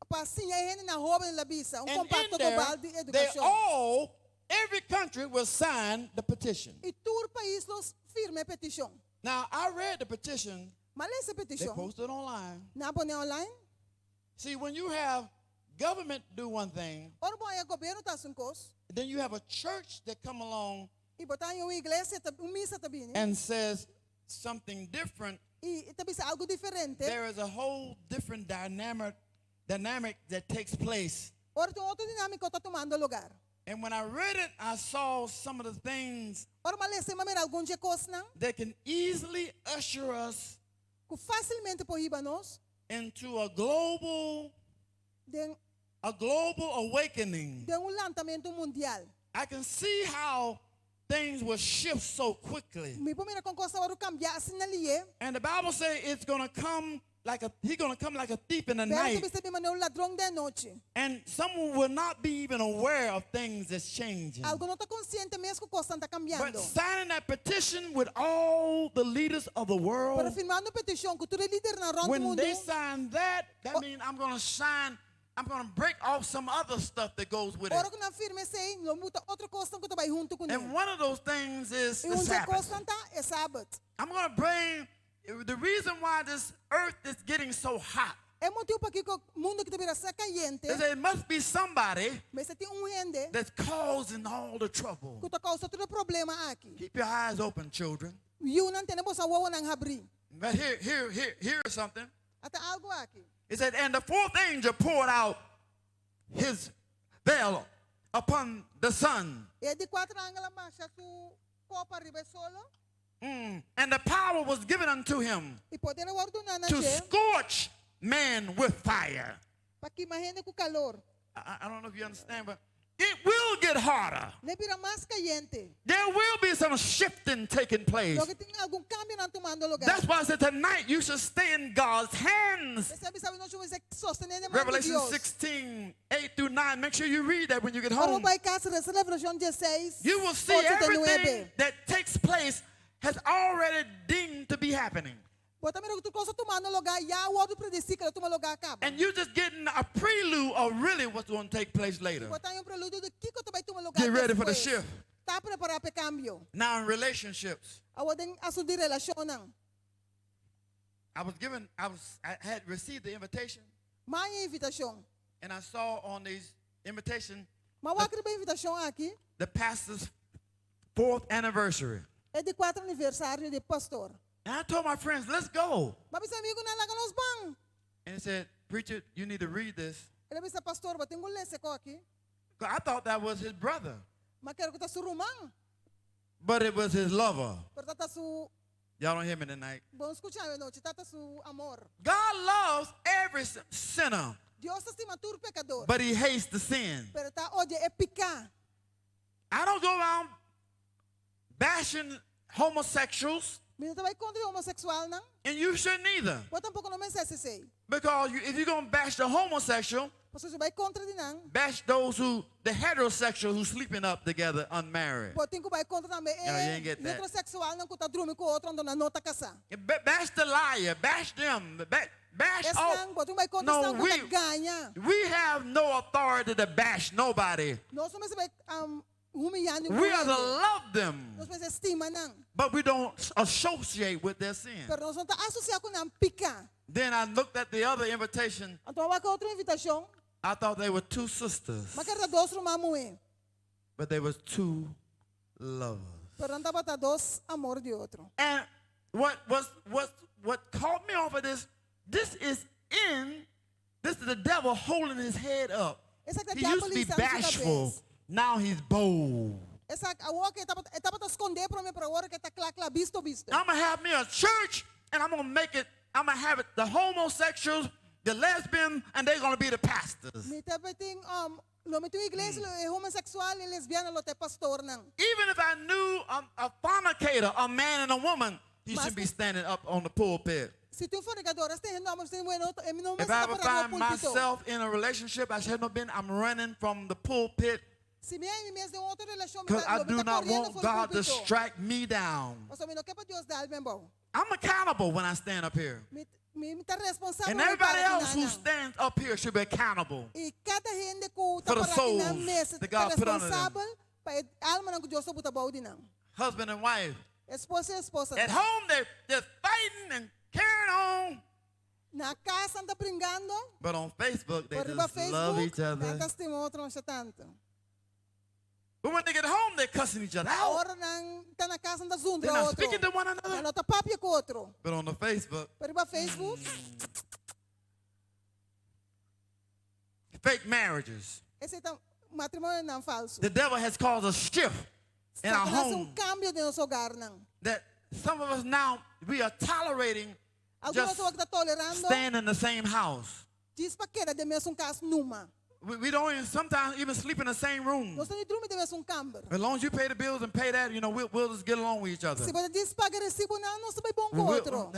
S8: Para sim a gente na roupa da bisa,
S7: And in
S8: compacto
S7: there,
S8: global de
S7: they
S8: educação.
S7: every country will sign the petition.
S8: E todo país los firme petição.
S7: Now, I read the petition.
S8: Mas essa
S7: They
S8: petição,
S7: posted online.
S8: na pone online,
S7: See, when you have government do one thing,
S8: ora bom, o governo tá sem cos,
S7: then you have a church that come along
S8: e botar em uma igreja, uma missa também,
S7: and says something different.
S8: e também algo diferente.
S7: There is a whole different dynamic that takes place.
S8: Ora tem outro dinâmico que está tomando lugar.
S7: And when I read it, I saw some of the things
S8: Ora mas lesse maneira alguns coisas não,
S7: that can easily usher us
S8: que facilmente proíba nós
S7: into a global
S8: de
S7: awakening.
S8: lançamento mundial.
S7: I can see how things will shift so quickly.
S8: Me primeira com coisa ora cambiar assim na lie.
S7: And the Bible says it's going to come he's going to come like a thief in the
S8: Pero
S7: night.
S8: também se maneira ladrão de noite.
S7: And someone will not be even aware of things that's changing.
S8: Algo não está consciente mesmo que coisa está
S7: But
S8: cambiando.
S7: signing that petition with all the leaders of the
S8: Para
S7: world,
S8: firmando petição que todo líder na ronda
S7: when
S8: mundo,
S7: they sign that means I'm going to break off some other stuff that goes with
S8: ora
S7: it.
S8: que não firme sei, não muda outra coisa que vai junto com
S7: And
S8: ele.
S7: one of those things is
S8: E
S7: the Sabbath.
S8: coisa tá é sábado.
S7: I'm going to bring the reason why this earth is getting so hot.
S8: É motivo para que o mundo que deveria ser caliente,
S7: Is that it must be somebody
S8: mas tem gente
S7: that's causing all the trouble.
S8: que está causando todo problema aqui.
S7: Keep your eyes open, children.
S8: E o não temos a wawa nang abrir.
S7: But here's something.
S8: Até algo aqui.
S7: It said, and the fourth angel poured out his veil upon the sun.
S8: E de 4 ângulos marcha tu copa ribe solo
S7: And the power was given unto him
S8: e poder ordenar na
S7: to
S8: je
S7: scorch man with fire.
S8: para que imagine com calor.
S7: I don't know if you understand, but it will get harder.
S8: Lebih mas caliente.
S7: There will be some shifting taking place.
S8: Lo que tem algum cambio na tomando lugar.
S7: That's why I said tonight you should stay in God's hands.
S8: Sabi nós vamos sostener a mão de
S7: Revelation
S8: Deus.
S7: 16, 8 through 9. Make sure you read that when you get
S8: Ora
S7: home.
S8: vai casa dessa Revelação 16.
S7: You will see
S8: 8 de
S7: everything
S8: 9.
S7: that takes place has already deemed to be happening.
S8: Bota mira que tu coisa tomando lugar, já o outro predicir que ela toma lugar acaba.
S7: And you're just getting a prelude of really what's going to take place later.
S8: Bota um prelúdio do que tu vai tomar lugar.
S7: Get ready for the
S8: depois.
S7: shift.
S8: Tá preparado para cambio.
S7: Now in relationships,
S8: Awa din aso di relasyon nang.
S7: I had received the invitation
S8: May invitasyon.
S7: and I saw on these invitation
S8: Mawakri ba invitasyon aqui?
S7: the pastor's 4th anniversary.
S8: É de 4 aniversário de pastor.
S7: And I told my friends, let's go.
S8: Mas amigo na laga nos bang.
S7: And he said, preacher, you need to read this.
S8: Ele disse pastor, ba tengo lese ko aqui.
S7: 'Cause I thought that was his brother,
S8: Ma quero que ta su rumang.
S7: but it was his lover.
S8: Pero tata su
S7: Y'all don't hear me tonight.
S8: bom escuchar no, tata su amor.
S7: God loves every sinner,
S8: Dios estima tur pecador.
S7: but he hates the sin.
S8: Pero ta oye é picar.
S7: I don't go around bashing homosexuals,
S8: Minta vai contra o homossexual não?
S7: and you shouldn't either.
S8: Bo tampouco no mensaje sei.
S7: Because if you're going to bash the homosexual,
S8: Você vai contra de não.
S7: bash the heterosexual who's sleeping up together unmarried.
S8: Bo tinko vai contra também
S7: You ain't get that.
S8: heterosexual não que tá drume com outro ando na nota casa.
S7: Bash the liar, bash them, bash
S8: Esse
S7: all.
S8: não, bo tinko vai contra
S7: No,
S8: não que tá ganha.
S7: We have no authority to bash nobody.
S8: Nós somos vai humilhar
S7: We are to
S8: ninguém.
S7: love them,
S8: Nós vamos estima não.
S7: but we don't associate with their sin.
S8: Pero nós não tá associar com não picar.
S7: Then I looked at the other invitation.
S8: Então vai com outra invitação.
S7: I thought they were two sisters,
S8: Mas quero dois rumamuê.
S7: but they was two lovers.
S8: Pero não tava tá dois amor de outro.
S7: And what caught me off of this is the devil holding his head up.
S8: Essa que
S7: He used to be bashful. Now he's bold.
S8: Essa a outra que tava tá esconder para mim para hora que tá clá visto.
S7: I'm going to have me a church, and I'm going to have it the homosexuals, the lesbians, and they're going to be the pastors.
S8: Me tá beting lo me tu igreja é homossexual e lesbiana lo te pastor não.
S7: Even if I knew a fornicator, a man and a woman, he
S8: Mas-
S7: should be standing up on the pulpit.
S8: Se tu fornicador, este não mas tem bueno, não
S7: If I ever find myself in a relationship I should have been, I'm running from the pulpit
S8: Se me é mesmo outra relação,
S7: because I do not want God to strike me down.
S8: Mas o meu que para Deus dar bem bom.
S7: I'm accountable when I stand up here.
S8: Me tá responsável.
S7: And everybody else who stands up here should be accountable.
S8: E cada gente que
S7: For the
S8: tá para aqui na
S7: souls
S8: mesa
S7: that
S8: tá
S7: God put under them.
S8: responsável para alma não que Deus botar bom de não.
S7: Husband and wife.
S8: Esposa e esposa.
S7: At home, they're fighting and carrying on.
S8: Na casa anda brincando.
S7: But on Facebook, they
S8: Por riba
S7: just love each
S8: Facebook,
S7: other.
S8: natas tem outro não tanto.
S7: But when they get home, they're cussing each other out.
S8: Agora não tá na casa anda
S7: They're
S8: zundra
S7: not
S8: outro.
S7: speaking to one another.
S8: Não tá papo com outro.
S7: But on the Facebook,
S8: Por riba Facebook,
S7: fake marriages.
S8: esse tá matrimônio não falso.
S7: The devil has caused a shift in our
S8: Satanás
S7: home
S8: cambio de nosso hogar não.
S7: that some of us now, we are tolerating
S8: Algumas
S7: just
S8: pessoas que tá tolerando,
S7: staying in the same house.
S8: diz para que de mesmo casa numa.
S7: We don't even, sometimes even sleep in the same room.
S8: Nós não dormimos de mesmo campo.
S7: As long as you pay the bills and pay that, we'll just get along with each other.
S8: Se você diz paga recibo não, nós também bom com outro.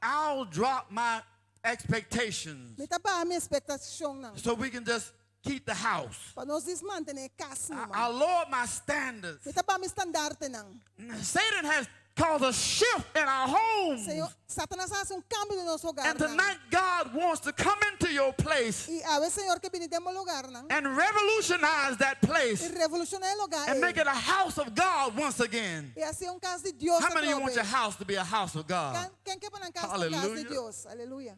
S7: I'll drop my expectations
S8: Me tá para a minha expectação não.
S7: so we can just keep the house.
S8: Para nós desmanter casa numa.
S7: I'll lower my standards.
S8: Me tá para a minha estandarte não.
S7: Satan has caused a shift in our homes.
S8: Senhor, Satanás faz cambio de nosso hogar
S7: And
S8: não.
S7: tonight, God wants to come into your place
S8: E a vez Senhor que vem de lugar não.
S7: and revolutionize that
S8: E
S7: place
S8: revolucionar o lugar.
S7: and make it a house of God once again.
S8: E assim casa de Deus.
S7: How many of you want your house to be a house of God?
S8: Quem quer para casa de
S7: Hallelujah.
S8: Deus? Aleluia.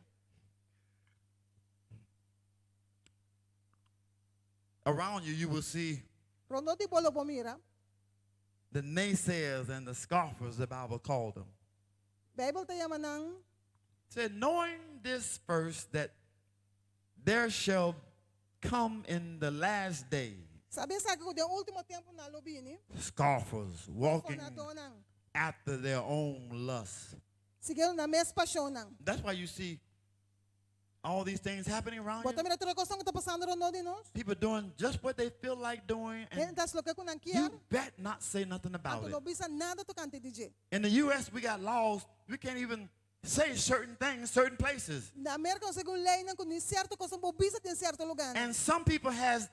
S7: Around you, you will see
S8: Rondo de bolo mira.
S7: the naysayers and the scoffers, the Bible called them.
S8: Bible te llama nang
S7: Said, knowing this first, that there shall come in the last days
S8: sabi sa ko de último tempo na lobini.
S7: scoffers walking
S8: Na donang.
S7: after their own lust.
S8: Siguro na mes passion nang.
S7: That's why you see all these things happening around
S8: Bota
S7: you.
S8: mira toda cosa que está pasando no de nós.
S7: People doing just what they feel like doing, and
S8: Gente lo que kunan
S7: you
S8: kier.
S7: bet not say nothing about
S8: Anto
S7: it.
S8: no bisa nada tocante DJ.
S7: In the U.S., we got laws. We can't even say certain things, certain places.
S8: Na América, según lei, não com certo coisa bobisa tem certo lugar.
S7: And some people has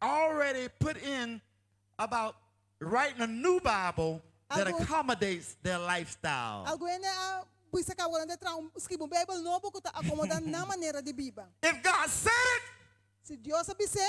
S7: already put in about writing a new Bible that
S8: Algo-
S7: accommodates their lifestyle.
S8: Algo é a bisa ka wala de traum escrever um Bible novo que tá acomodando na maneira de biba.
S7: If God said it,
S8: Se Deus abise,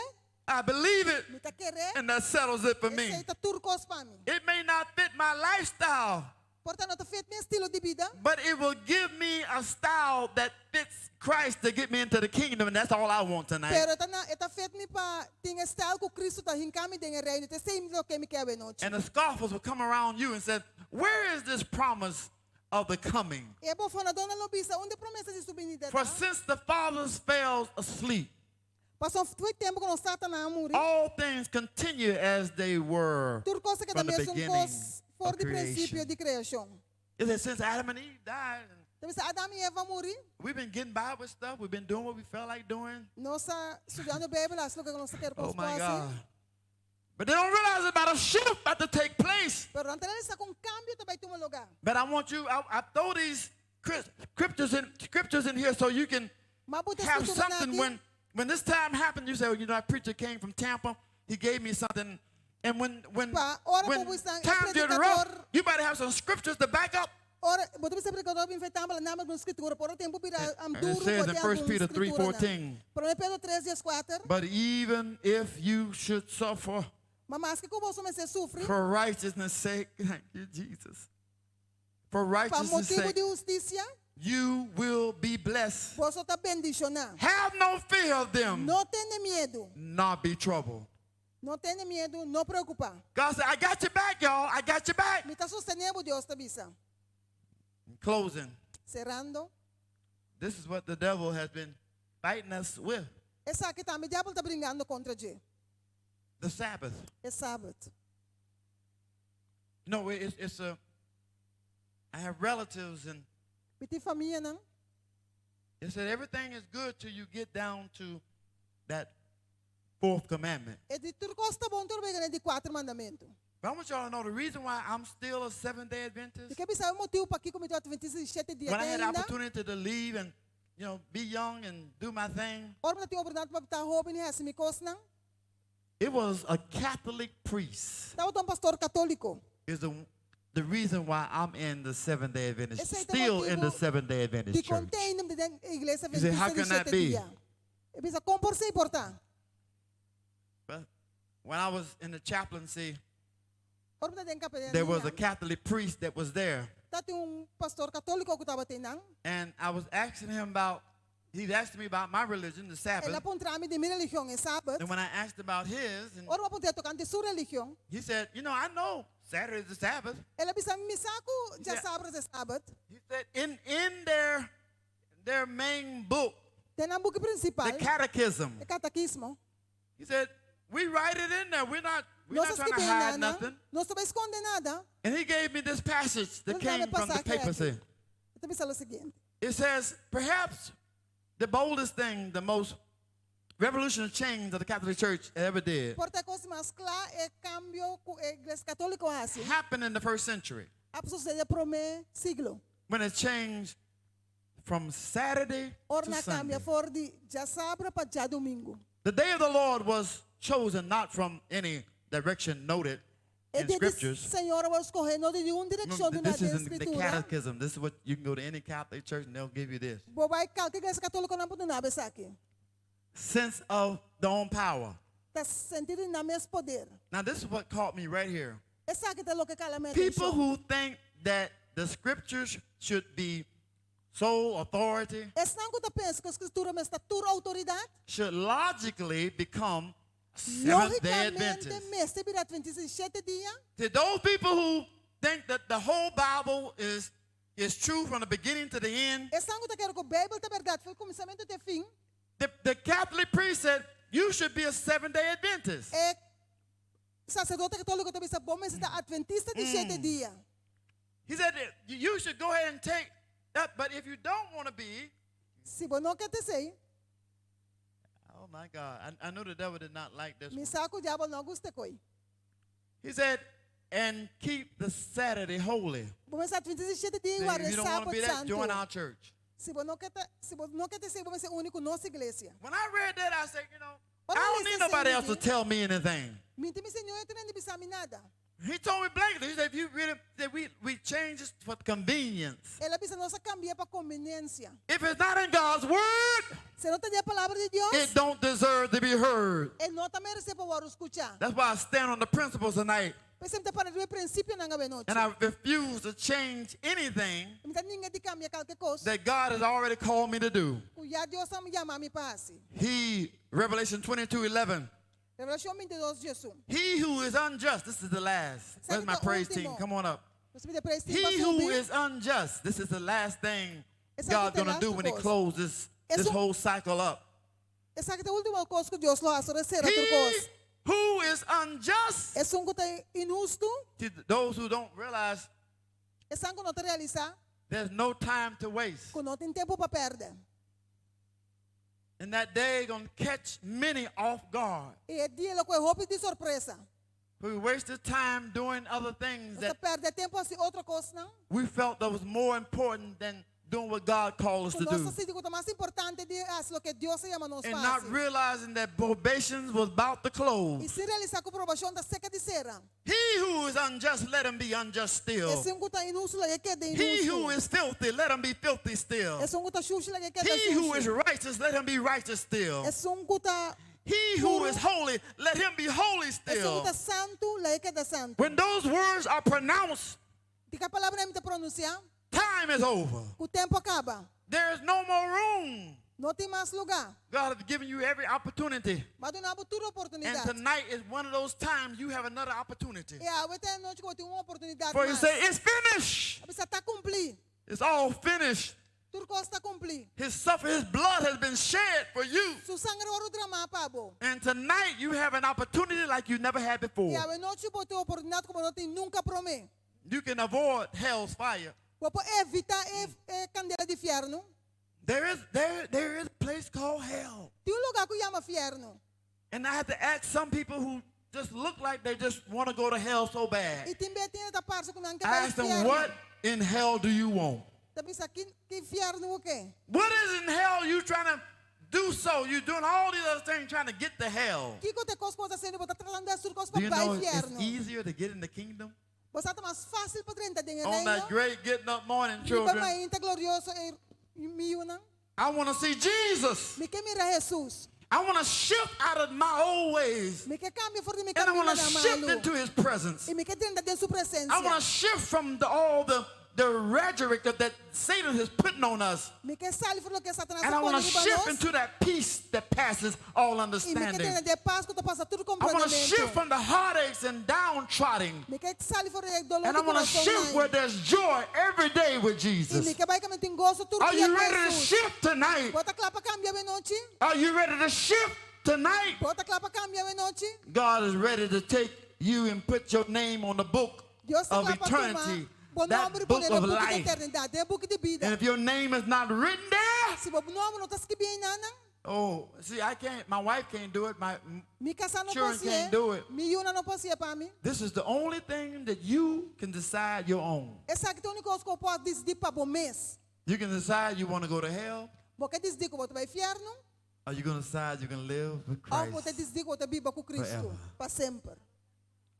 S7: I believe it,
S8: me tá querer,
S7: and that settles it for me.
S8: esse tá turcos para mim.
S7: It may not fit my lifestyle,
S8: Portanto, tá feito meu estilo de vida,
S7: but it will give me a style that fits Christ to get me into the kingdom, and that's all I want tonight.
S8: pero tá feito me para tem estilo que Cristo tá hincame de reino, te sei me que me quer noite.
S7: And the scoffers will come around you and say, where is this promise of the coming?
S8: E bo fona dona lobisa, onde promessa de subvenida?
S7: For since the fathers fell asleep,
S8: Passou foi tempo que nós tá na amor.
S7: all things continue as they were
S8: Turcos que
S7: from the
S8: também são
S7: beginning
S8: cos for
S7: of
S8: de princípio
S7: creation.
S8: de criação.
S7: It says, since Adam and Eve died, and
S8: Então, se Adão e Eva morrer,
S7: we've been getting by with stuff. We've been doing what we felt like doing.
S8: nós estudando a Bíblia, acho que nós queremos
S7: Oh my
S8: fazer.
S7: God. But they don't realize about a shift about to take place.
S8: Pero antes está com cambio também tem lugar.
S7: But I want you, I throw these scriptures in here so you can
S8: Mabuti
S7: have
S8: escritura
S7: something
S8: natin.
S7: when this time happened. You say, well, you know, that preacher came from Tampa. He gave me something. And when
S8: Pa, ora
S7: when
S8: po isang
S7: times get rough,
S8: predicador-
S7: you better have some scriptures to back up.
S8: Ora, boto bisa predicador bin fetamba na naman ng escritura, pero tempo pira am
S7: And it
S8: duro
S7: says
S8: ko
S7: in
S8: di
S7: 1
S8: ang
S7: Peter
S8: escritura na.
S7: 3:14.
S8: Pero na Pedro 3:4,
S7: But even if you should suffer
S8: mamaski ko boso men se sufre,
S7: for righteousness' sake, thank you, Jesus. For
S8: pa
S7: righteousness'
S8: motivo
S7: sake,
S8: de justicia,
S7: you will be blessed.
S8: boso ta bendición na.
S7: Have no fear of them,
S8: No tiene miedo,
S7: nor be troubled.
S8: no tiene miedo, no preocupa.
S7: God said, I got your back, y'all. I got your back.
S8: Mi ta sostenemos Dios ta bisa.
S7: In closing,
S8: Cerrando,
S7: this is what the devil has been fighting us with.
S8: esa que tá me diabo tá brigando contra je.
S7: The Sabbath.
S8: É sábado.
S7: No, it's a, I have relatives, and
S8: Piti família não.
S7: they said everything is good till you get down to that fourth commandment.
S8: É de tudo costa bom tudo bem de 4 mandamentos.
S7: But I want y'all to know the reason why I'm still a Seventh-day Adventist.
S8: Porque bisa o motivo para que comitou Adventista de 7 dias
S7: When I had the
S8: ainda.
S7: opportunity to leave and, you know, be young and do my thing,
S8: Ora na tinha oportunidade para estar jovem e assim me cosna.
S7: it was a Catholic priest
S8: Tava um pastor católico.
S7: is the reason why I'm in the Seventh-day Adventist,
S8: Ese es el
S7: still in the
S8: motivo
S7: Seventh-day
S8: De
S7: Adventist church.
S8: contém de igreja
S7: You say, how
S8: Adventista de
S7: can that
S8: 7
S7: be?
S8: dias. E bisa como por se importar.
S7: But when I was in the chaplaincy,
S8: Ora na tem capelania.
S7: there was a Catholic priest that was there.
S8: Tati pastor católico que estava tenang.
S7: And I was asking him about, he'd asked me about my religion, the
S8: Ela
S7: Sabbath.
S8: apontrami de minha religião é sábado.
S7: And when I asked about his, and
S8: Ora apontei tocante sua religião.
S7: he said, you know, I know Saturday's the Sabbath.
S8: Ela bisa me saco já
S7: Yeah.
S8: sábado é sábado.
S7: He said, in their main book,
S8: Tem a book principal.
S7: the catechism,
S8: É catequismo.
S7: he said, we write it in there. We're not
S8: Nós
S7: trying to
S8: escrevemos
S7: hide
S8: nada.
S7: nothing.
S8: Não estou escondendo nada.
S7: And he gave me this passage that
S8: Não
S7: came
S8: sabe
S7: from the
S8: passar aqui.
S7: papacy.
S8: Eu também falo o seguinte.
S7: It says, perhaps the boldest thing, the most revolutionary change that the Catholic Church ever did
S8: Porta coisa mais clara é cambio que a igreja católica faz.
S7: happened in the first century
S8: A suceder pro primeiro siglo.
S7: when it changed from Saturday
S8: Ora
S7: to
S8: na
S7: Sunday.
S8: cambia for de já sábado para já domingo.
S7: The day of the Lord was chosen not from any direction noted
S8: É
S7: in
S8: dia de
S7: scriptures.
S8: Senhor vai escorrer não de nenhuma direção de
S7: This
S8: nada
S7: is
S8: na
S7: in the
S8: escritura.
S7: catechism. This is what you can go to any Catholic church and they'll give you this.
S8: Bo vai calca igreja católica não pode nada aqui.
S7: Sense of their own power.
S8: Tá sentindo na mesmo poder.
S7: Now this is what caught me right here.
S8: Essa aqui tá louca cala minha
S7: People
S8: atenção.
S7: who think that the scriptures should be sole authority
S8: Esse não que tá pensa que a escritura mas tá toda autoridade.
S7: should logically become Seventh-day
S8: Logicamente,
S7: Adventists.
S8: mestre vira Adventista de 7 dias.
S7: To those people who think that the whole Bible is true from the beginning to the end,
S8: Esse não que quero que a Bíblia é verdade, foi começamento até fim.
S7: the Catholic priest said, you should be a Seventh-day Adventist.
S8: É sacerdote católico também sabe bom, mas está Adventista de 7 dias.
S7: He said that you should go ahead and take that, but if you don't want to be,
S8: Si bono que te sei,
S7: Oh my God. I knew the devil did not like this one.
S8: misa ko diabo no guste koi.
S7: He said, and keep the Saturday holy.
S8: Bumesa 27 di
S7: Say,
S8: war
S7: if you don't want to
S8: sábado
S7: be that, join
S8: santo.
S7: our church.
S8: Si bono que te sei, bumesa único nossa igreja.
S7: When I read that, I said, I
S8: Ora
S7: don't
S8: listen,
S7: need nobody else to
S8: Cindy.
S7: tell me anything.
S8: Minti mi senhor entra nem bisa mi nada.
S7: He told me blankly, he said, if you really, that we change this for convenience.
S8: Ela bisa nossa cambia para conveniência.
S7: If it's not in God's word,
S8: Se não tem a palavra de Deus,
S7: it don't deserve to be heard.
S8: ele não tá merece para o escuchar.
S7: That's why I stand on the principles tonight.
S8: Pensemos para o princípio na noite.
S7: And I refuse to change anything
S8: Minta ninguém de cambia qualquer coisa.
S7: that God has already called me to do.
S8: O ya Deus me chama me passe.
S7: He, Revelation 22:11.
S8: Revelação 22 Jesus.
S7: He who is unjust, this is the last. Where's my
S8: Second to
S7: praise team?
S8: último.
S7: Come on up.
S8: Você me dá praise team
S7: He
S8: para
S7: who
S8: subir.
S7: is unjust, this is the last thing
S8: Esa
S7: God's
S8: que te
S7: going to do
S8: last
S7: when He
S8: course.
S7: closes this
S8: Eso-
S7: whole cycle up.
S8: Essa que é a última coisa que Deus lo hace, terceira
S7: He
S8: coisa.
S7: who is unjust,
S8: É um que é injusto,
S7: to those who don't realize
S8: é um que não te realiza,
S7: there's no time to waste.
S8: que não tem tempo para perder.
S7: And that day going to catch many off guard.
S8: E é dia que é roupa de surpresa.
S7: We wasted time doing other things
S8: Você
S7: that
S8: perde tempo assim, outra coisa não.
S7: we felt that was more important than doing what God called us
S8: Que
S7: to
S8: nossa
S7: do.
S8: cidade é mais importante de fazer o que Deus chama nós
S7: And not
S8: fazer.
S7: realizing that probation was about to close.
S8: E se realizar com provação da seca de cera.
S7: He who is unjust, let him be unjust still.
S8: Esse que está injusto, ele quer de
S7: He who
S8: injusto.
S7: is filthy, let him be filthy still.
S8: Esse que está sujo, ele quer de
S7: He who is
S8: sujo.
S7: righteous, let him be righteous still.
S8: Esse que está
S7: He who is holy, let him be holy
S8: esse que
S7: still.
S8: está santo, ele quer de santo.
S7: When those words are pronounced,
S8: De que a palavra é pronunciar,
S7: time is over.
S8: o tempo acaba.
S7: There is no more room.
S8: Não tem mais lugar.
S7: God has given you every opportunity.
S8: Mas não há outra
S7: And
S8: oportunidade.
S7: tonight is one of those times you have another opportunity.
S8: E a outra noite que tem uma oportunidade
S7: For you
S8: mais.
S7: say, it's finished.
S8: Você está cumprir.
S7: It's all finished.
S8: Tudo coisa está cumprir.
S7: His blood has been shed for you.
S8: Su sangue ora o drama pabo.
S7: And tonight you have an opportunity like you never had
S8: E
S7: before.
S8: a noite você tem oportunidade como não tem nunca promê.
S7: You can avoid hell's fire.
S8: Você evitar a candela de fierno.
S7: There is a place called hell.
S8: Tem lugar que chama fierno.
S7: And I have to ask some people who just look like they just want to go to hell so bad.
S8: E tem betinha da parte que não quer
S7: I ask them, what in hell do you want?
S8: Tá pensando que fierno o quê?
S7: What is in hell you trying to do so? You're doing all these other things trying to get to hell.
S8: Que te coisa sendo você está tratando de sur coisa
S7: Do you
S8: para
S7: know
S8: vai
S7: it's
S8: fierno.
S7: easier to get in the kingdom?
S8: Você está mais fácil para entrar dentro
S7: On that
S8: reino.
S7: great getting up morning,
S8: E para
S7: children.
S8: mais inte glorioso é miúna.
S7: I want to see Jesus.
S8: Me quer mirar Jesus.
S7: I want to shift out of my old ways.
S8: Me quer cambia fora de me
S7: And I
S8: cambia
S7: want to
S8: na
S7: shift
S8: malo.
S7: into his presence.
S8: E me quer dentro de sua presença.
S7: I want to shift from all the rhetoric that Satan is putting on us.
S8: Me quer sair fora do que Satanás
S7: And I
S8: está
S7: want to
S8: pondo
S7: shift
S8: para nós.
S7: into that peace that passes all
S8: E me quer
S7: understanding.
S8: dentro de paz que tu passa tudo
S7: I want to shift
S8: compreendimento.
S7: from the heartaches and downtrodden.
S8: Me quer sair fora do dolor
S7: And I
S8: do
S7: want to shift where
S8: coração.
S7: there's joy every day with
S8: E me
S7: Jesus.
S8: quer vai que me tem gosto tudo
S7: Are
S8: dia
S7: you
S8: com
S7: ready to
S8: Jesus.
S7: shift tonight?
S8: Bota claro para cambiar a noite.
S7: Are you ready to shift tonight?
S8: Bota claro para cambiar a noite.
S7: God is ready to take you and put your name on the book
S8: Deus está
S7: of
S8: claro para
S7: eternity,
S8: tomar. Bom
S7: that
S8: nome
S7: book
S8: para
S7: of
S8: o book de
S7: life.
S8: eternidade, é book de
S7: And
S8: vida.
S7: if your name is not written there,
S8: Se o nome não está escrito em nada,
S7: oh, see, I can't, my wife can't do it.
S8: me casar não
S7: Children
S8: pode
S7: can't
S8: ser.
S7: do it.
S8: Me una não pode ser para mim.
S7: This is the only thing that you can decide your own.
S8: Essa aqui é a única coisa que eu posso decidir para o mês.
S7: You can decide you want to go to hell,
S8: Porque decidir que eu vou para o inferno,
S7: or you're going to decide you're going to live with
S8: ou vou
S7: Christ.
S8: decidir que eu vou viver com Cristo
S7: Forever.
S8: para sempre.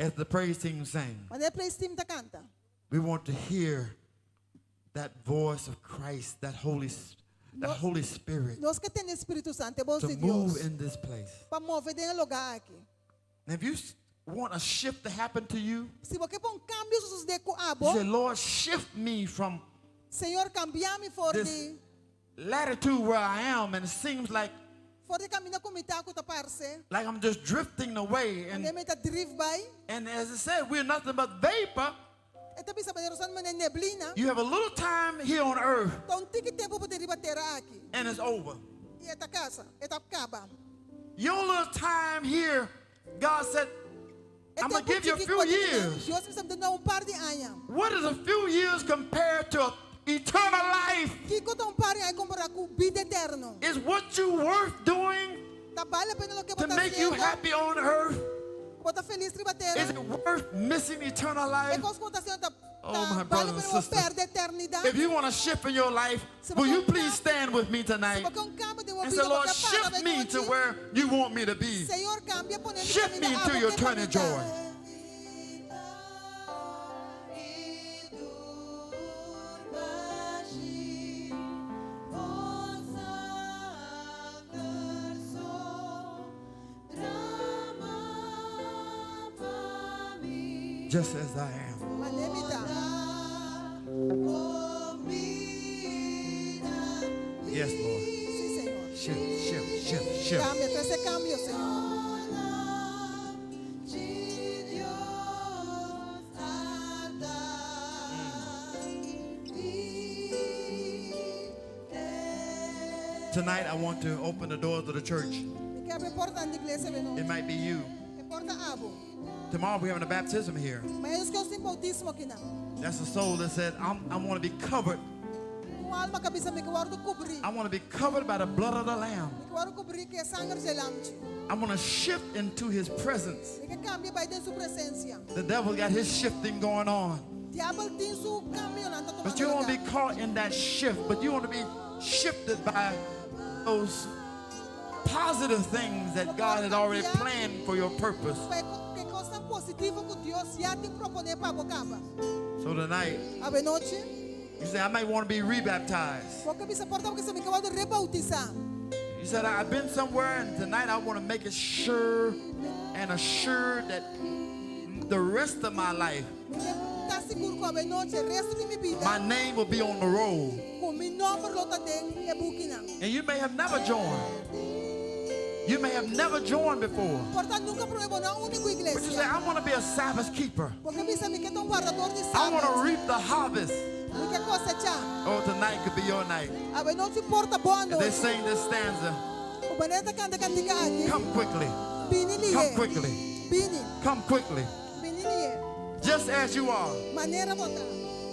S7: As the praise team sang,
S8: Mas é para esse time que canta.
S7: we want to hear that voice of Christ, that Holy Spirit,
S8: Nós que temos Espírito Santo, é bom
S7: to
S8: de
S7: move
S8: Deus.
S7: in this place.
S8: Para mover dentro do lugar aqui.
S7: And if you want a shift to happen to you,
S8: Se você põe cambios nos de
S7: you
S8: abo,
S7: say, Lord, shift me from
S8: Senhor, cambiar-me fora
S7: this
S8: de
S7: latitude where I am, and it seems like
S8: caminhar com mitad que parce.
S7: I'm just drifting away.
S8: Ninguém me está drive by.
S7: And as I said, we're nothing but vapor.
S8: Esta bisa ba nerosan man neblina.
S7: You have a little time here on earth,
S8: Então tiki tempo para deriva terra aqui.
S7: and it's over.
S8: E esta casa, esta acaba.
S7: Your little time here, God said, I'm going to give you a few years.
S8: Deus me sabe dar par de anos.
S7: What is a few years compared to eternal life?
S8: Que quando par de anos comparar com vida eterna.
S7: aren't you worth doing
S8: Tabala pa nilo que
S7: to
S8: bota
S7: make you happy on earth?
S8: Bota feliz tri
S7: Is it
S8: batera.
S7: worth missing eternal
S8: E
S7: life?
S8: cos conta se ta
S7: Oh, my
S8: bala
S7: brothers
S8: pa
S7: and
S8: nilo
S7: sisters.
S8: perde eternidade.
S7: If you want to shift in your life, will you please stand with me tonight
S8: Porque um cambio de uma
S7: and
S8: vida
S7: say, Lord,
S8: porque para
S7: shift me to
S8: noite.
S7: where you want me to be.
S8: Senhor, cambia ponendo
S7: Shift me into your eternal joy. Just as I am.
S8: Manemita.
S7: Yes, Lord.
S8: Sim, Senhor.
S7: Shift.
S8: Cambia, traz esse cambio, Senhor.
S7: Tonight, I want to open the doors of the church.
S8: Me que abre a porta da igreja,
S7: It
S8: Benoit.
S7: might be you.
S8: E porta abo.
S7: Tomorrow, we're having a baptism here.
S8: Mas é que eu tenho bautismo aqui, não.
S7: That's a soul that said, I want to be covered.
S8: Alma cabeça me que guardo cobrir.
S7: I want to be covered by the blood of the Lamb.
S8: Me que guardo cobrir que é sangue de lamte.
S7: I want to shift into his presence.
S8: Me que cambia vai ter sua presença.
S7: The devil got his shifting going on.
S8: Diabo tem seu cambio lá, tá
S7: But you
S8: tomando
S7: won't be
S8: lugar.
S7: caught in that shift, but you want to be shifted by those positive things that God had already planned for your purpose.
S8: Que coisa positiva que Deus já te propõe para a boca.
S7: So tonight,
S8: A noite,
S7: you say, I might want to be rebaptized.
S8: porque me porta porque se me que guardo rebautizar.
S7: You said, I've been somewhere and tonight I want to make it sure and assured that the rest of my life,
S8: Me que tá seguro que a noite, o resto de minha vida,
S7: my name will be on the roll.
S8: com meu nome lá tem é buquina.
S7: And you may have never joined. You may have never joined before.
S8: Portanto, nunca provou na única
S7: But you say,
S8: igreja.
S7: I want to be a Sabbath keeper.
S8: Porque me sabe que é um guardador de
S7: I want to
S8: sábado.
S7: reap the harvest.
S8: Me que cosechar.
S7: Oh, tonight could be your night.
S8: A noite porta boa
S7: As they
S8: noite.
S7: sing this stanza,
S8: O baneta canta cantiga aqui.
S7: come quickly,
S8: Bini
S7: come
S8: liye.
S7: quickly,
S8: Bini.
S7: come quickly,
S8: Bini liye.
S7: just as you are.
S8: Maneira botar.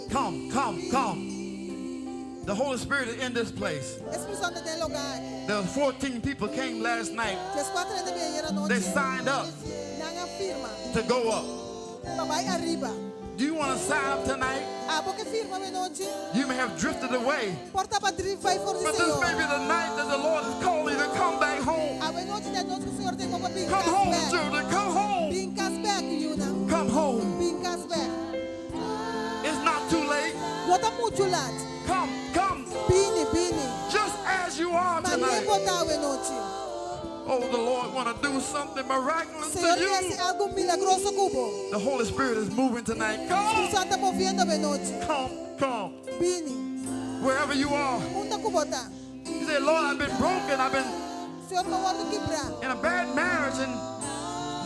S7: Come. The Holy Spirit is in this place.
S8: Espírito Santo tem lugar.
S7: There were 14 people came last night.
S8: As 4 da manhã noite.
S7: They signed up
S8: Nanga firma.
S7: to go up.
S8: Papai arriba.
S7: Do you want to sign up tonight?
S8: A porque firma me noite.
S7: You may have drifted away,
S8: Porta para drive vai for
S7: but
S8: the
S7: this may be
S8: Senhor.
S7: the night that the Lord is calling you to come back home.
S8: A noite da noite que o Senhor tem como
S7: Come home,
S8: bincas back.
S7: children, come home.
S8: Bincas back, Yuna.
S7: Come home.
S8: Bincas back.
S7: It's not too late.
S8: Bota muito lado.
S7: Come.
S8: Bini.
S7: Just as you are
S8: Mas nem
S7: tonight.
S8: botar a noite.
S7: Oh, the Lord want to do something miraculous to
S8: Senhor
S7: you.
S8: quer ser algo milagroso cubo.
S7: The Holy Spirit is moving tonight.
S8: Espírito
S7: Come,
S8: Santo movendo a noite.
S7: come.
S8: Bini.
S7: Wherever you are.
S8: Onde que botar?
S7: You say, Lord, I've been broken. I've been
S8: Senhor me guarda quebrar.
S7: in a bad marriage and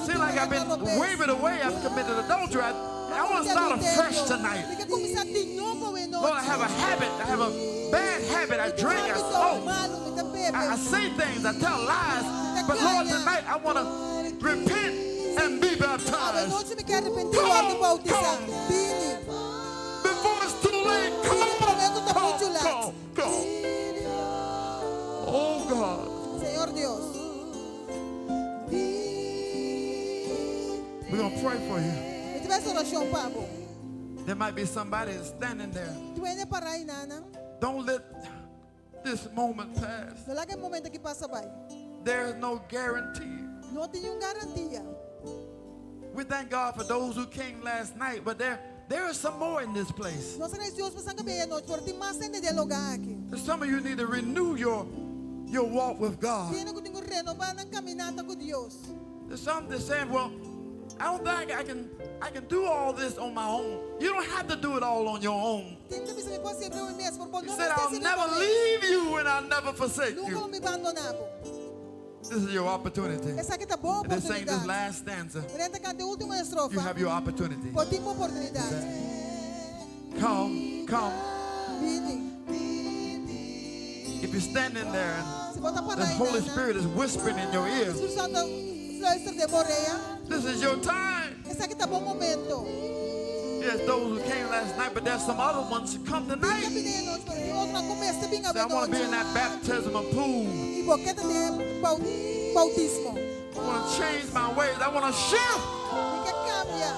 S7: it seems like I've been wavered away. I've committed adultery. I want to start afresh tonight.
S8: Porque começar de novo a noite.
S7: Lord, I have a habit. I have a bad habit. I drink. I smoke. I say things. I tell lies. But Lord, tonight I want to repent and be
S8: A
S7: baptized.
S8: noite me quer arrepender e guarda bautizar. Bini.
S7: Before it's too late, come on. Oh God.
S8: Senhor Deus.
S7: We're going to pray for you.
S8: Me tivesse oração, Pablo.
S7: There might be somebody that's standing there.
S8: Tu ainda para aí, Nana.
S7: Don't let this moment pass.
S8: Não lá que momento que passa vai.
S7: There is no guarantee.
S8: Não tem garantia.
S7: We thank God for those who came last night, but there is some more in this place.
S8: Nós somos Deus passando bem a noite, porque tem mais ainda de lugar aqui.
S7: Some of you need to renew your walk with God.
S8: Tiene que tenho renovar na caminhada com Deus.
S7: There's some that's saying, well, I don't think I can do all this on my own. You don't have to do it all on your own.
S8: Tem que me pode sempre um mês, porque
S7: He
S8: não
S7: said, I'll never leave you and I'll never forsake
S8: Nunca
S7: you.
S8: me abandonava.
S7: This is your opportunity.
S8: Essa aqui tá boa
S7: They're saying this
S8: oportunidade.
S7: last stanza.
S8: Durante a última
S7: You
S8: estrofa,
S7: have your opportunity.
S8: pode ter uma oportunidade.
S7: Come.
S8: Vini.
S7: If you're standing there and
S8: Se bota para
S7: the
S8: aí,
S7: Holy
S8: Nana.
S7: Spirit is whispering in your ear,
S8: Espírito Santo fluistra de moreia.
S7: this is your time.
S8: Esse aqui tá bom momento.
S7: Yes, those who came last night, but there's some other ones who come tonight.
S8: Kami din noche, pero di otro comeste bing
S7: Say, I want to be in that baptism of pool.
S8: Y boquete de bautismo.
S7: I want to change my ways. I want to shift.
S8: Y que cambia.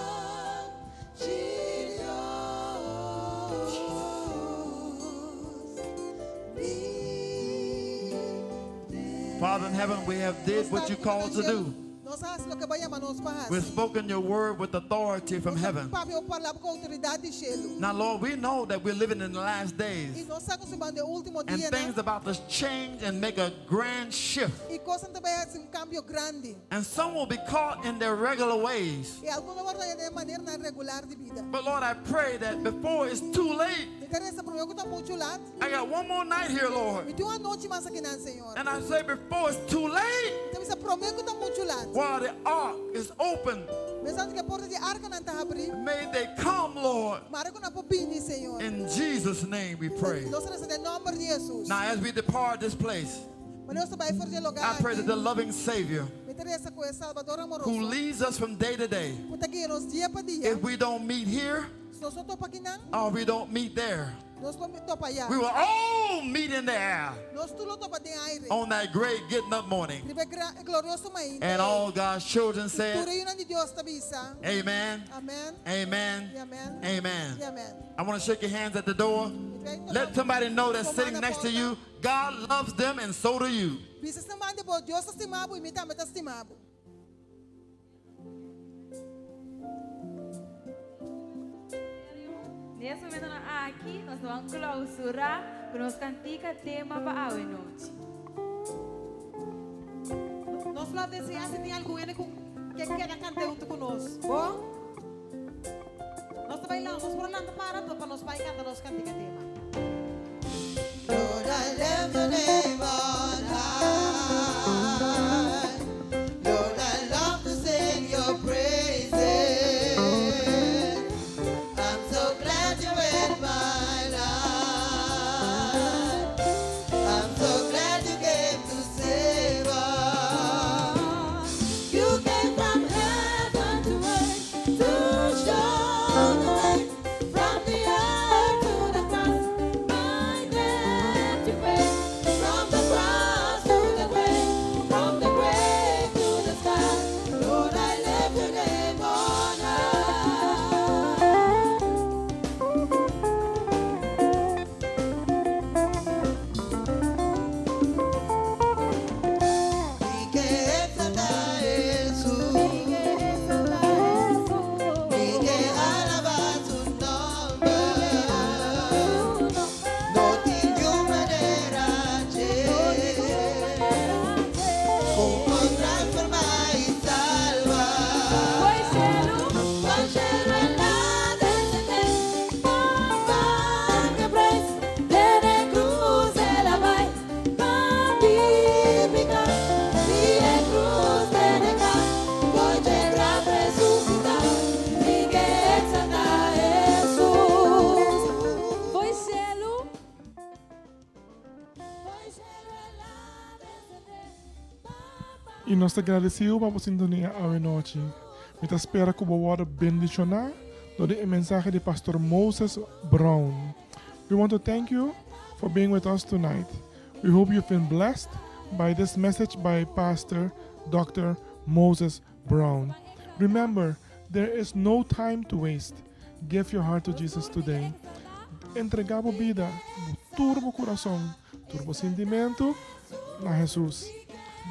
S7: Father in heaven, we have did what you called to do.
S8: Nos haces lo que vayamos, nos bahas.
S7: We've spoken your word with authority from heaven.
S8: Papi, o parlava con autoridade de cielo.
S7: Now, Lord, we know that we're living in the last
S8: Y
S7: days.
S8: nós sabemos que o último
S7: And
S8: dia,
S7: things
S8: né?
S7: about to change and make a grand shift.
S8: E coisas também é um cambio grande.
S7: And some will be caught in their regular ways.
S8: E alguns vão de maneira não regular de vida.
S7: But Lord, I pray that before it's too late,
S8: Me interessa por mim que está muito lado.
S7: I got one more night here, Lord.
S8: Me tem uma noite mais aqui, não, Senhor.
S7: And I say before it's too late,
S8: Então, isso prometo que está muito lado.
S7: while the ark is open,
S8: Mas antes que a porta de arca não está abrindo,
S7: may they come, Lord.
S8: mas que não pode Senhor.
S7: In Jesus' name we pray.
S8: Nós oramos em nome de Jesus.
S7: Now, as we depart this place,
S8: Mas nós vai fazer lugar
S7: I pray that
S8: aqui.
S7: the loving Savior
S8: Me interessa com o Salvador
S7: who
S8: amoroso.
S7: leads us from day to day,
S8: Puta que nos dia para dia.
S7: if we don't meet here
S8: Se nós não topa aqui não,
S7: or we don't meet there,
S8: nós vamos topa allá.
S7: we will all meet in the air
S8: Nós tudo topa de aire.
S7: on that great getting up morning.
S8: Ribe glorioso mai.
S7: And all God's children
S8: Tudo
S7: said,
S8: yun de Dios tabisa.
S7: Amen,
S8: Amen.
S7: amen,
S8: Y amen.
S7: amen.
S8: Y amen.
S7: I want to shake your hands at the door. Let somebody know that's sitting next to you, God loves them and so do you.
S8: Bisa naman de bo Dios estimado, imita meta estimado.
S2: Nesse momento aqui, nós vamos clausurar com nossa cantica tema para a noite.
S8: Nós vamos desejar se tem alguém que quer cantar junto conosco. Bom? Nós bailamos, nós falando para nós vai cantar nossa cantica tema.
S3: Lord, I lift your name on high. Lord, I love to sing your praises. I'm so glad you're in my life. I'm so glad you came to save us. You came from heaven to earth to show the way from the earth to the cross. My debt you paid from the cross to the grave, from the grave to the sky. Lord, I lift your name on high. Que exalta Jesús. Y que alaba su nombre. No tiene manera como transformar y salvar. Pues cielo en la descendencia, para que praise, tiene cruz de la vai, magnífica, y en cruz de negar, voy a resucitar, y que exalta Jesús.
S2: Foi selo.
S1: E nós te agradecemos pela sintonia à noite. Me te espera que o word bendicionar door de mensagem de Pastor Moses Brown. We want to thank you for being with us tonight. We hope you've been blessed by this message by Pastor Dr. Moses Brown. Remember, there is no time to waste. Give your heart to Jesus today. Entregar a vida, turbo coração, turbo sentimento na Jesus.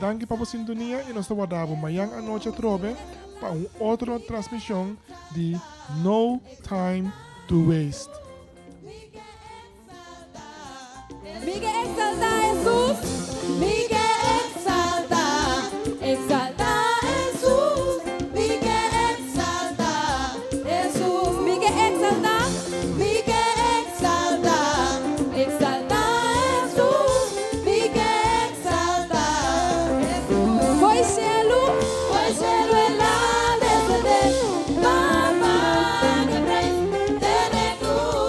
S1: Danke pela sintonia e nós te guardamos amanhã à noite trove para outra transmissão de No Time to Waste.
S2: Miguel exalta Jesus. Miguel exalta. Exalta Jesus. Miguel exalta. Jesus. Miguel exalta. Miguel exalta. Exalta Jesus. Miguel exalta. Foi cielo en la descendencia, mamá que praise, tiene cruz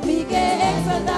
S2: Miguel exalta